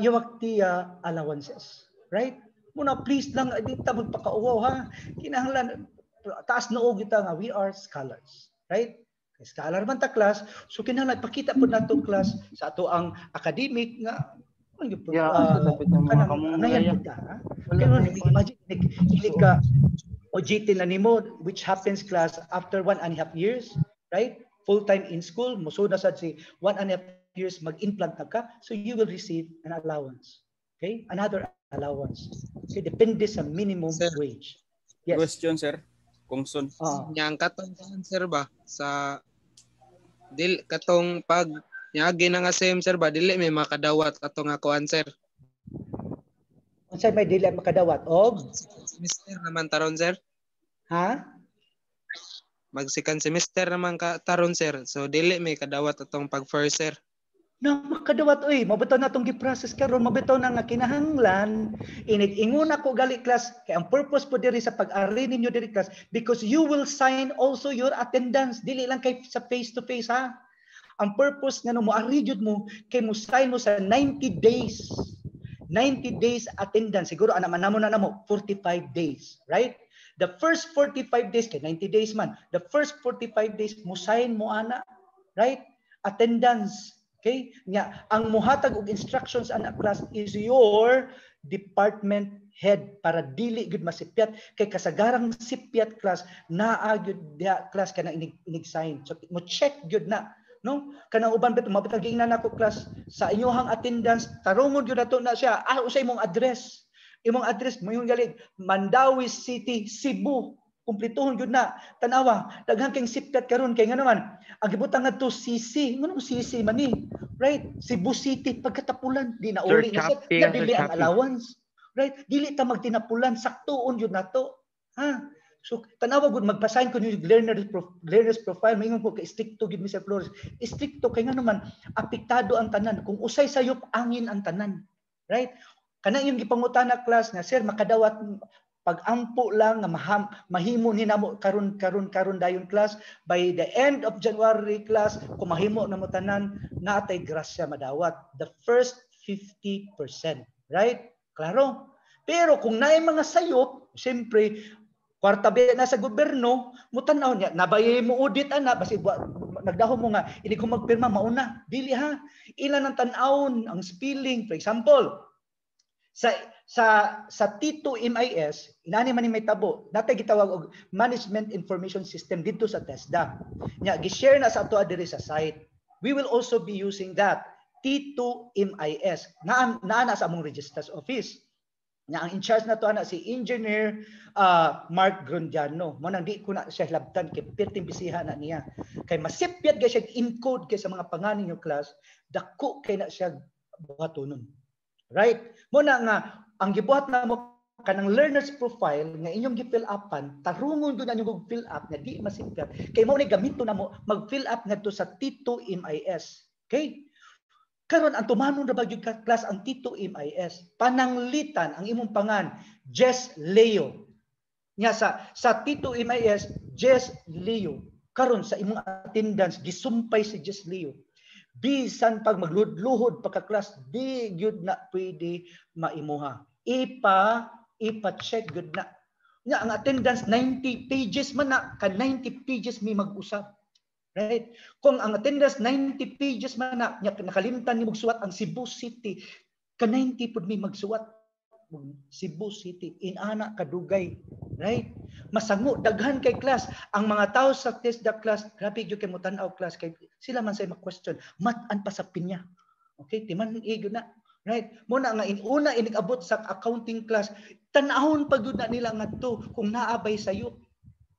UACTIA allowances. Right? Muna please lang di ta magpakauwaw ha. Kinahanglan taas noo kita nga we are scholars. Right? Scholar man ta class, so kinahanglan pakita po nato class sa ato ang academic nga imagine ilig ka OJT na nimo which happens class after 1.5 years, right? Full time in school, musud na sad si 1.5 years mag-implant na ka, so you will receive an allowance. Okay? Another allowance. Okay, depende sa minimum wage. Yes. Question sir. Kungson. Yang katong sir ba sa katong pag nyagi na nga same sir ba dili may makadawat atong ako answer. Unsay may dili makadawat og semester naman taron sir? Ha? Mag second semester naman ka taron sir. So dili may kadawat atong pag first sir. Na makadawat oy, mabitaw na tong gi-process karon, mabitaw na nga kinahanglan inig-ingon ako gali class kay ang purpose po diri sa pag-ari ninyo diri class because you will sign also your attendance dili lang kay sa face to face ha. Ang purpose nga no mo ari jud mo kay mo sign mo sa 90 days attendance. Siguro ana man na mo 45 days, right? The first 45 days kay 90 days man. The first 45 days mo sign mo ana, right? Attendance. Okay? Nya ang muhatag og instructions ana class is your department head para dili gud masipyat kay kasagarang sipyat class naa gyud dia class kana inig sign. So mo check gyud na no kanang uban bet mabitag giingnan nako class sa inyohang attendance tarungon gyud nato na siya usay imong address mo yung galing Mandawi City, Cebu. Kumplituhon gyud na tanawa daghang kay sipyat karon kay nga naman ang gibutang ngadto CC ngono CC man ni right Cebu City pagkatapulan di na uli na siya dili ang allowance right dili ta magtinapulan saktuon gyud nato ha so tanawa gud magpasign ko ni learners profile maingon ko kay stricto gyud Mr. Flores stricto kay nga naman apektado ang tanan kung usay sayop angin ang tanan right kana yung gipangutana class nga sir makadawat pag-ampo lang nga mahimo ni namo karon dayon class by the end of January class kung mahimo namo tanan natay grasya madawat the first 50%, right? Klaro. Pero kung naay mga sayop, siyempre kwarta ba na sa gobyerno, mutanaw niya nabayay mo audit ana basi nagdahom mo nga ini ko magpirma mauna dili ha ilan ang tan-awon ang spelling for example sa T2MIS inani man ni may tabo natay gitawag og management information system dito sa TESDA nya gi-share na sa ato diri sa site we will also be using that T2MIS na sa among registrar's office nya ang in charge na to ana si engineer Mark Grundiano mo nang di ko na siya labtan kay perting bisiha na niya kay masipyat gyud siya encode kay sa mga panganin yung class dako kay na siya buhatonon. Right? Muna nga, ang gibuhat na mo kanang learner's profile nga inyong gi-fill upan, tarungon gyud inyong fill up nga di masipyat. Kay mao ni gamito na mo mag-fill up ngadto sa T2MIS. Okay? Karon ang tumanon ra ba gyud ka class ang T2MIS. Pananglitan ang imong pangan, Jess Leo. Nya sa T2MIS, Jess Leo. Karon sa imong attendance gisumpay si Jess Leo. Bisan pag magluhod pagka-class, di gyud na pwede maimuha. Ipa-check gyud na. Nya ang attendance 90 pages man na, ka 90 pages may mag-usab. Right? Kung ang attendance 90 pages man na, nakalimtan ni magsuwat ang Cebu City, ka 90 pud may magsuwat Cebu City in ana kadugay, right? Masango daghan kay class ang mga tao sa test the class, grabe gyud kay mo tan-aw class kay sila man say ma-question mat-an pa sa pinya. Okay, timan gyud na, right? Mo na nga inuna inigabot sa accounting class, tan-ahon pa gyud na nila ngadto kung naabay sayo,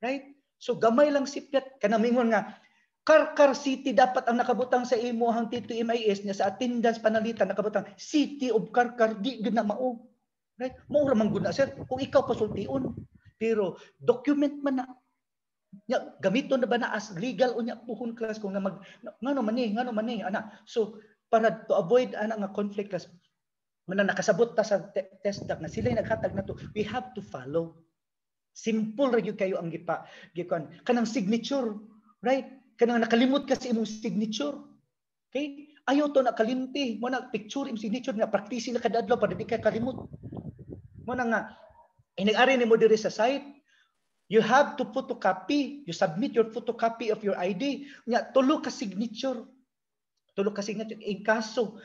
right? So gamay lang sipyat kanamingon nga Karkar City dapat ang nakabutang sa imo hang T2MIS niya sa attendance panalitan nakabutang City of Karkar, di gyud na mao. Right? Mao ra man gud na sir kung ikaw pasultiun. Pero document man na. Nya gamiton na ba na as legal unya puhon class kung nga ngano man ni ana. So para to avoid ana nga conflict class man nakasabot ta sa test na sila naghatag na to, we have to follow. Simple ra gyud kayo ang gikon kanang signature, right? Kanang nakalimot ka sa imong signature. Okay? Ayaw to nakalimti. Mo na picture imong signature nga practice na kada adlaw para di ka kalimot. Mo na nga inag-ari nimo diri sa site, you have to photocopy, you submit your photocopy of your ID. Nya tulo ka signature. Tulo ka signature in kaso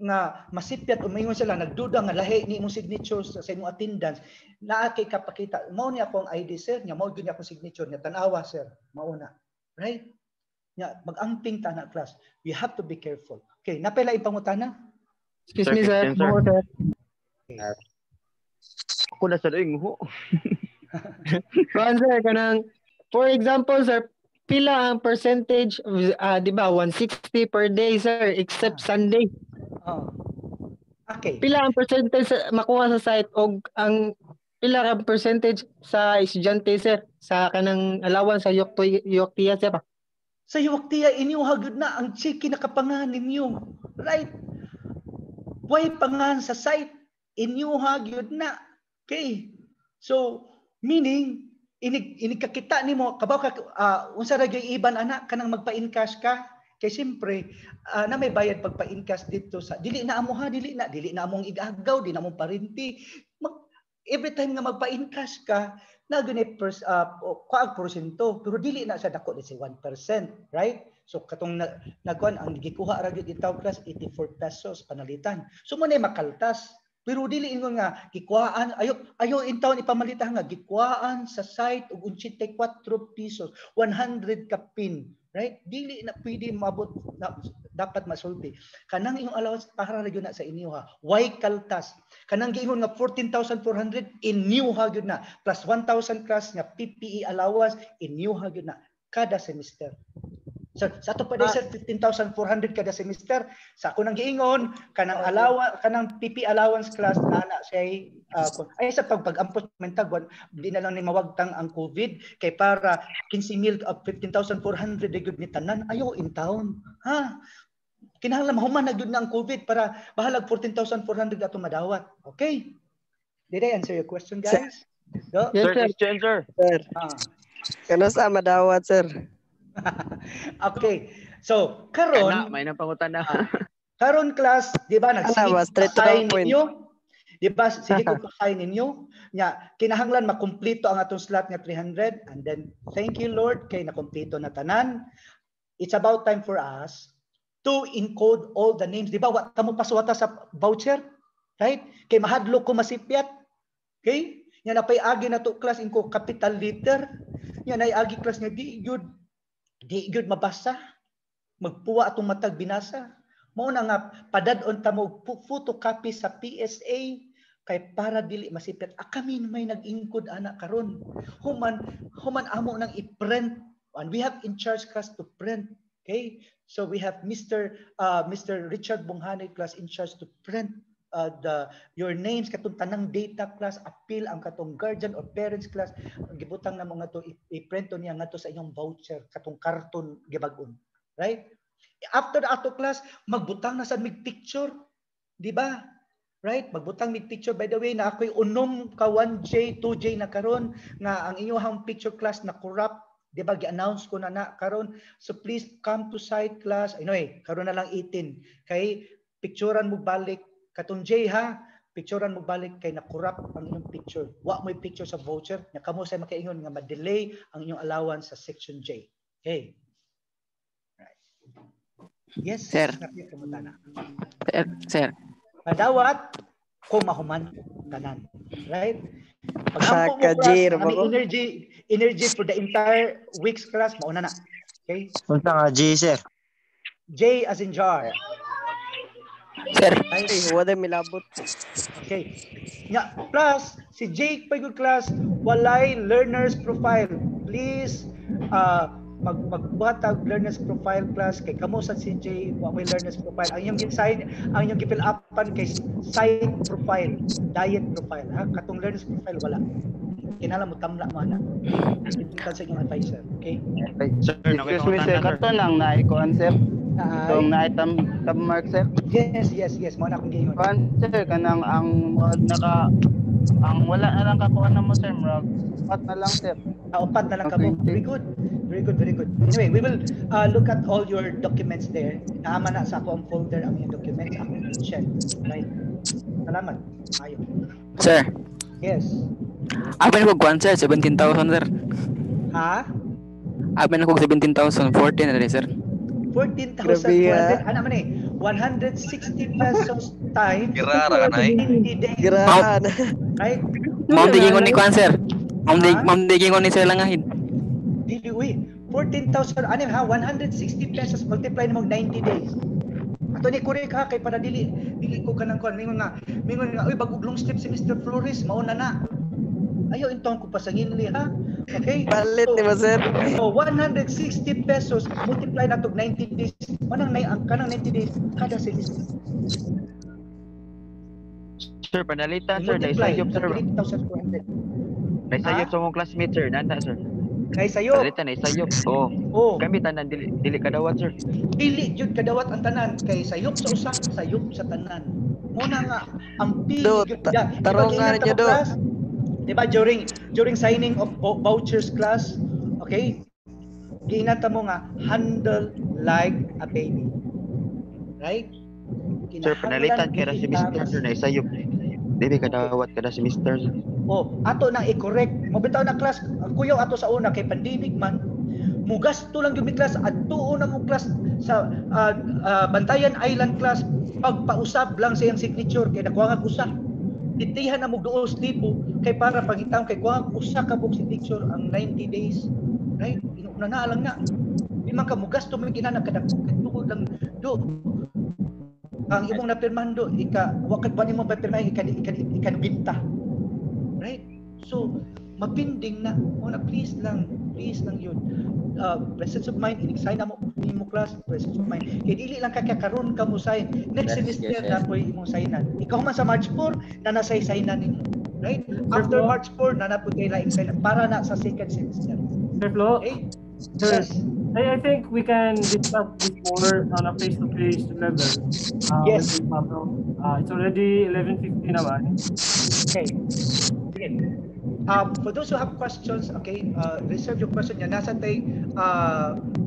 nga masipyat o mayon sila nagduda nga lahi ni imong signature sa imong attendance, naa kay kapakita. Mao ni akong ID sir, nya mao gyud ni akong signature nya tan-awa sir. Mao na. Right? Nya mag-amping ta na class. We have to be careful. Okay, napay laing pangutana? Excuse me sir. Mo sir. Ako na sa doing ho. Kuan sir kanang for example sir, pila ang percentage di ba 160 per day sir except Sunday. Oh. Okay. Pila ang percentage makuha sa site og ang pila ka percentage sa estudyante sir sa kanang allowance sa Yoktiya sir pa? Sa Yoktiya inyo hagud na ang chiki nakapangan ninyo. Right? Way pangan sa site inyo hagud na. Okay. So meaning inikakita nimo kabaw ka unsa ra gyud iban anak kanang magpa-encash ka kay siyempre na may bayad pagpa-encash dito sa dili na amo ha dili na among igagaw di na among parinti every time nga magpa-encash ka na gani kuag porsyento pero dili na sa dako let's say 1%, right? So katong nagkuan ang gikuha ra gyud itaw class 84 pesos panalitan. So mo na makaltas. Pero dili ingon nga gikuhaan ayo intawon ipamalita nga gikuhaan sa site og 84 pesos 100 ka pin, right? Dili na pwede maabot na, dapat masulti kanang inyong allowance para ra gyud na sa inyo ha. Why kaltas kanang giingon nga 14,400 in new ha gyud na plus 1,000 class nga PPE allowance in new ha gyud na kada semester. So, sa ato pa din sir 15,400 kada semester. Sa ako nang giingon kanang allowance kanang PP allowance class ana say ay sa pag-ampos mentagwan di na lang ni mawagtang ang COVID kay para 15,000 of 15,400 gyud ni tanan ayo in town ha. Kinahanglan mahuman na gyud na ang COVID para bahalag 14,400 ato madawat. Okay? Did I answer your question guys? Go. Yes, sir. Changer. Sir. Kana sa madawat sir. Okay. So, karon May nang pangutan na. Karon class, di ba straight to the point. ninyo? Di ba sige ko pasahin ninyo? Nya kinahanglan makumpleto ang atong slot nga 300 and then thank you Lord kay nakumpleto na tanan. It's about time for us to encode all the names. Di ba wa kamo paswata sa voucher? Right? Kay mahadlok ko masipyat. Okay? Nya napay agi na to class inko capital letter. Nya nay agi class nga di gyud mabasa. Magpuwa atong matag binasa. Mao na nga padadon ta mo photocopy sa PSA kay para dili masipyat. Kami may nag-ingkod ana karon. Human amo nang i-print and we have in charge class to print. Okay? So we have Mr. Richard Bonghanay class in charge to print. your names katong tanang data class appeal ang katong guardian or parents class gibutang namo nga to i-print niya nga to sa inyong voucher katong karton gibag-on, right? After the auto class magbutang na sa mig picture, di ba? Right? Magbutang mig picture. By the way, na ako'y unom ka 1J, 2J na karon nga ang inyong picture class na corrupt. Di ba? Gi-announce ko na karon. So please come to site class. Anyway, karon na lang 18. Kay picturean mo balik. Katong J ha, picturean mo balik kay na corrupt ang inyong picture. Wa mo'y picture sa voucher. Nga kamo say makaingon nga ma-delay ang inyong allowance sa section J. Okay. Right. Yes, sir. Sir. Madawat kung mahuman tanan, right? Saka Pag energy for the entire week's class mauna na. Okay? Unsa nga J, sir? J as in jar. Sir. Ay, wala milabot. Okay. Nga plus si Jake pag class walay learner's profile. Please magbuhatag learner's profile class kay kamo sa CJ wa may learner's profile ang inyong sign ang inyong gi-fill upan kay site profile diet profile ha katong learner's profile wala kinala mo tamla mo ana dito sa inyong advisor. Okay sir excuse me sir kato lang na ikuan sir tong na item tab mark sir. Yes mo na akong giingon sir kanang ang naka ang wala na lang kakuha na mo sir murag upat na lang sir. Upat na lang ka mo. Very good. Anyway, we will look at all your documents there. Naama na sa ako ang folder ang inyong documents. Ako i-check. Right. Salamat. Ayo. Sir. Yes. Amin ko kuan sir, 17,000 sir. Ha? Amin ko 17,000, 14 na rin sir. 14,200. Ano man 160 pesos times. Girara na eh. Girara. Right? Ma'am digin ko ni kuan sir. Ma'am digin ko ni sir langahin. Dili, 14,000, ano ha, 160 pesos multiply mo 90 days. Ato ni correct ha, kay para dili ko kanang kuan mingon nga, uy bagog long sleep si Mr. Flores, mauna na. Ayo intong ko pasangin li ha. Okay? Balit ni mo sir. So 160 pesos multiply na to 90 days. Manang ang kanang 90 days kada semester. Sir, panalitan sir, naisayop sir. 8,400. Naisayop sa mong classmate sir, nanda sir. Naisayop. Panalitan, naisayop. Oh. Kami tanan dili kadawat sir. Dili jud kadawat ang tanan kay sayop sa usa, sayop sa tanan. Muna nga ang pili jud tarungan niyo do. Diba during signing of vouchers class, okay? Ginata mo nga handle like a baby. Right? Sir, panalitan kaya si Mr. Sir na isayop. Dili kadawat kada si Mr. Sir. Ato na i-correct. Mabitaw na class, kuyaw ato sa una kay pandemic man. Mugasto lang yung class at tuon na mo class sa Bantayan Island class pagpausab lang sa iyang signature kay nakuha nga usa. Titihan na mo 2,000 kay para pangitaw kay kuha usa ka book signature ang 90 days. Right? Inuna na lang na. Di man ka mugasto mo ginana kada tuod lang do. Ang imong napirmahan do wakad pa nimo papirmahan ikanubinta. Right? So mapinding na una please lang yun. Presence of mind inig-sign na mo class presence of mind kay dili lang kakakaron ka mo sign next semester na po imong signan ikaw man sa March 4 na nasay signan nimo right after March 4 na po kay laing sign para na sa second semester. Sir Flo, okay? Yes. I think we can discuss this more on a face-to-face level. Yes. It's already 11:50 naman. Okay. For those who have questions, okay, reserve your question. Yan nasa tay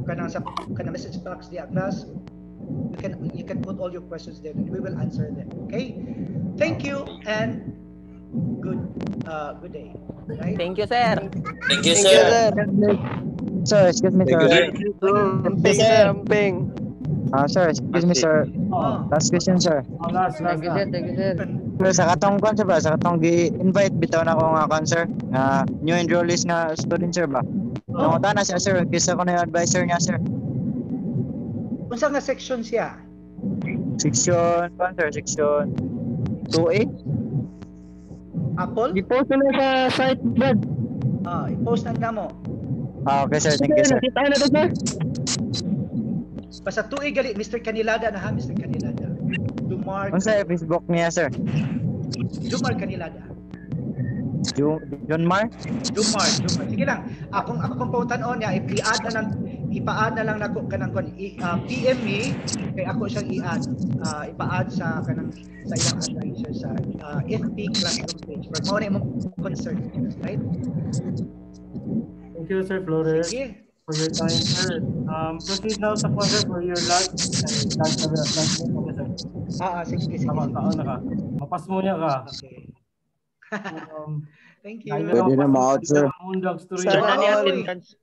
kanang message box di class. You can put all your questions there and we will answer them. Okay? Thank you and good day. Right? Thank you, sir. Thank you, sir. Sir, excuse me, sir. Amping. Sir, excuse me, sir. Last question, sir. Last. Thank you, sir. Sir, sa katong kon, sir ba? Sa katong gi-invite bitaw na ko nga kon, sir. New enrollees nga student, sir ba? Nanguta na siya, sir. Kisa ko na yung advisor niya, sir. Unsa nga section siya? Section 1, sir. Section 2A. Apple? I-post na sa site, Brad. I-post na mo. Okay, sir. Thank you, sir. Nakita na to, sir. Basta 2A gali, Mr. Canilada na ha, Mr. Canilada. Jumar. Unsa yung Facebook niya, sir? Jumar Canilada. John Mar? Jumar. Sige lang. Akong pautan-on niya, ipa-add na lang nako kanang PM me kay ako siyang i-add. Ipa-add sa kanang sa ilang advisor sa FB Classroom page. Pero mao na imong concern, right? Thank you, Sir Flores, Sige. for your time, sir. Proceed now sa further for your last sir. Sige. Taon na ka. Mapas mo niya ka. Okay. Thank you. Pwede na ma-out, sir. Undang story. Sir, Sorry. nani attendance?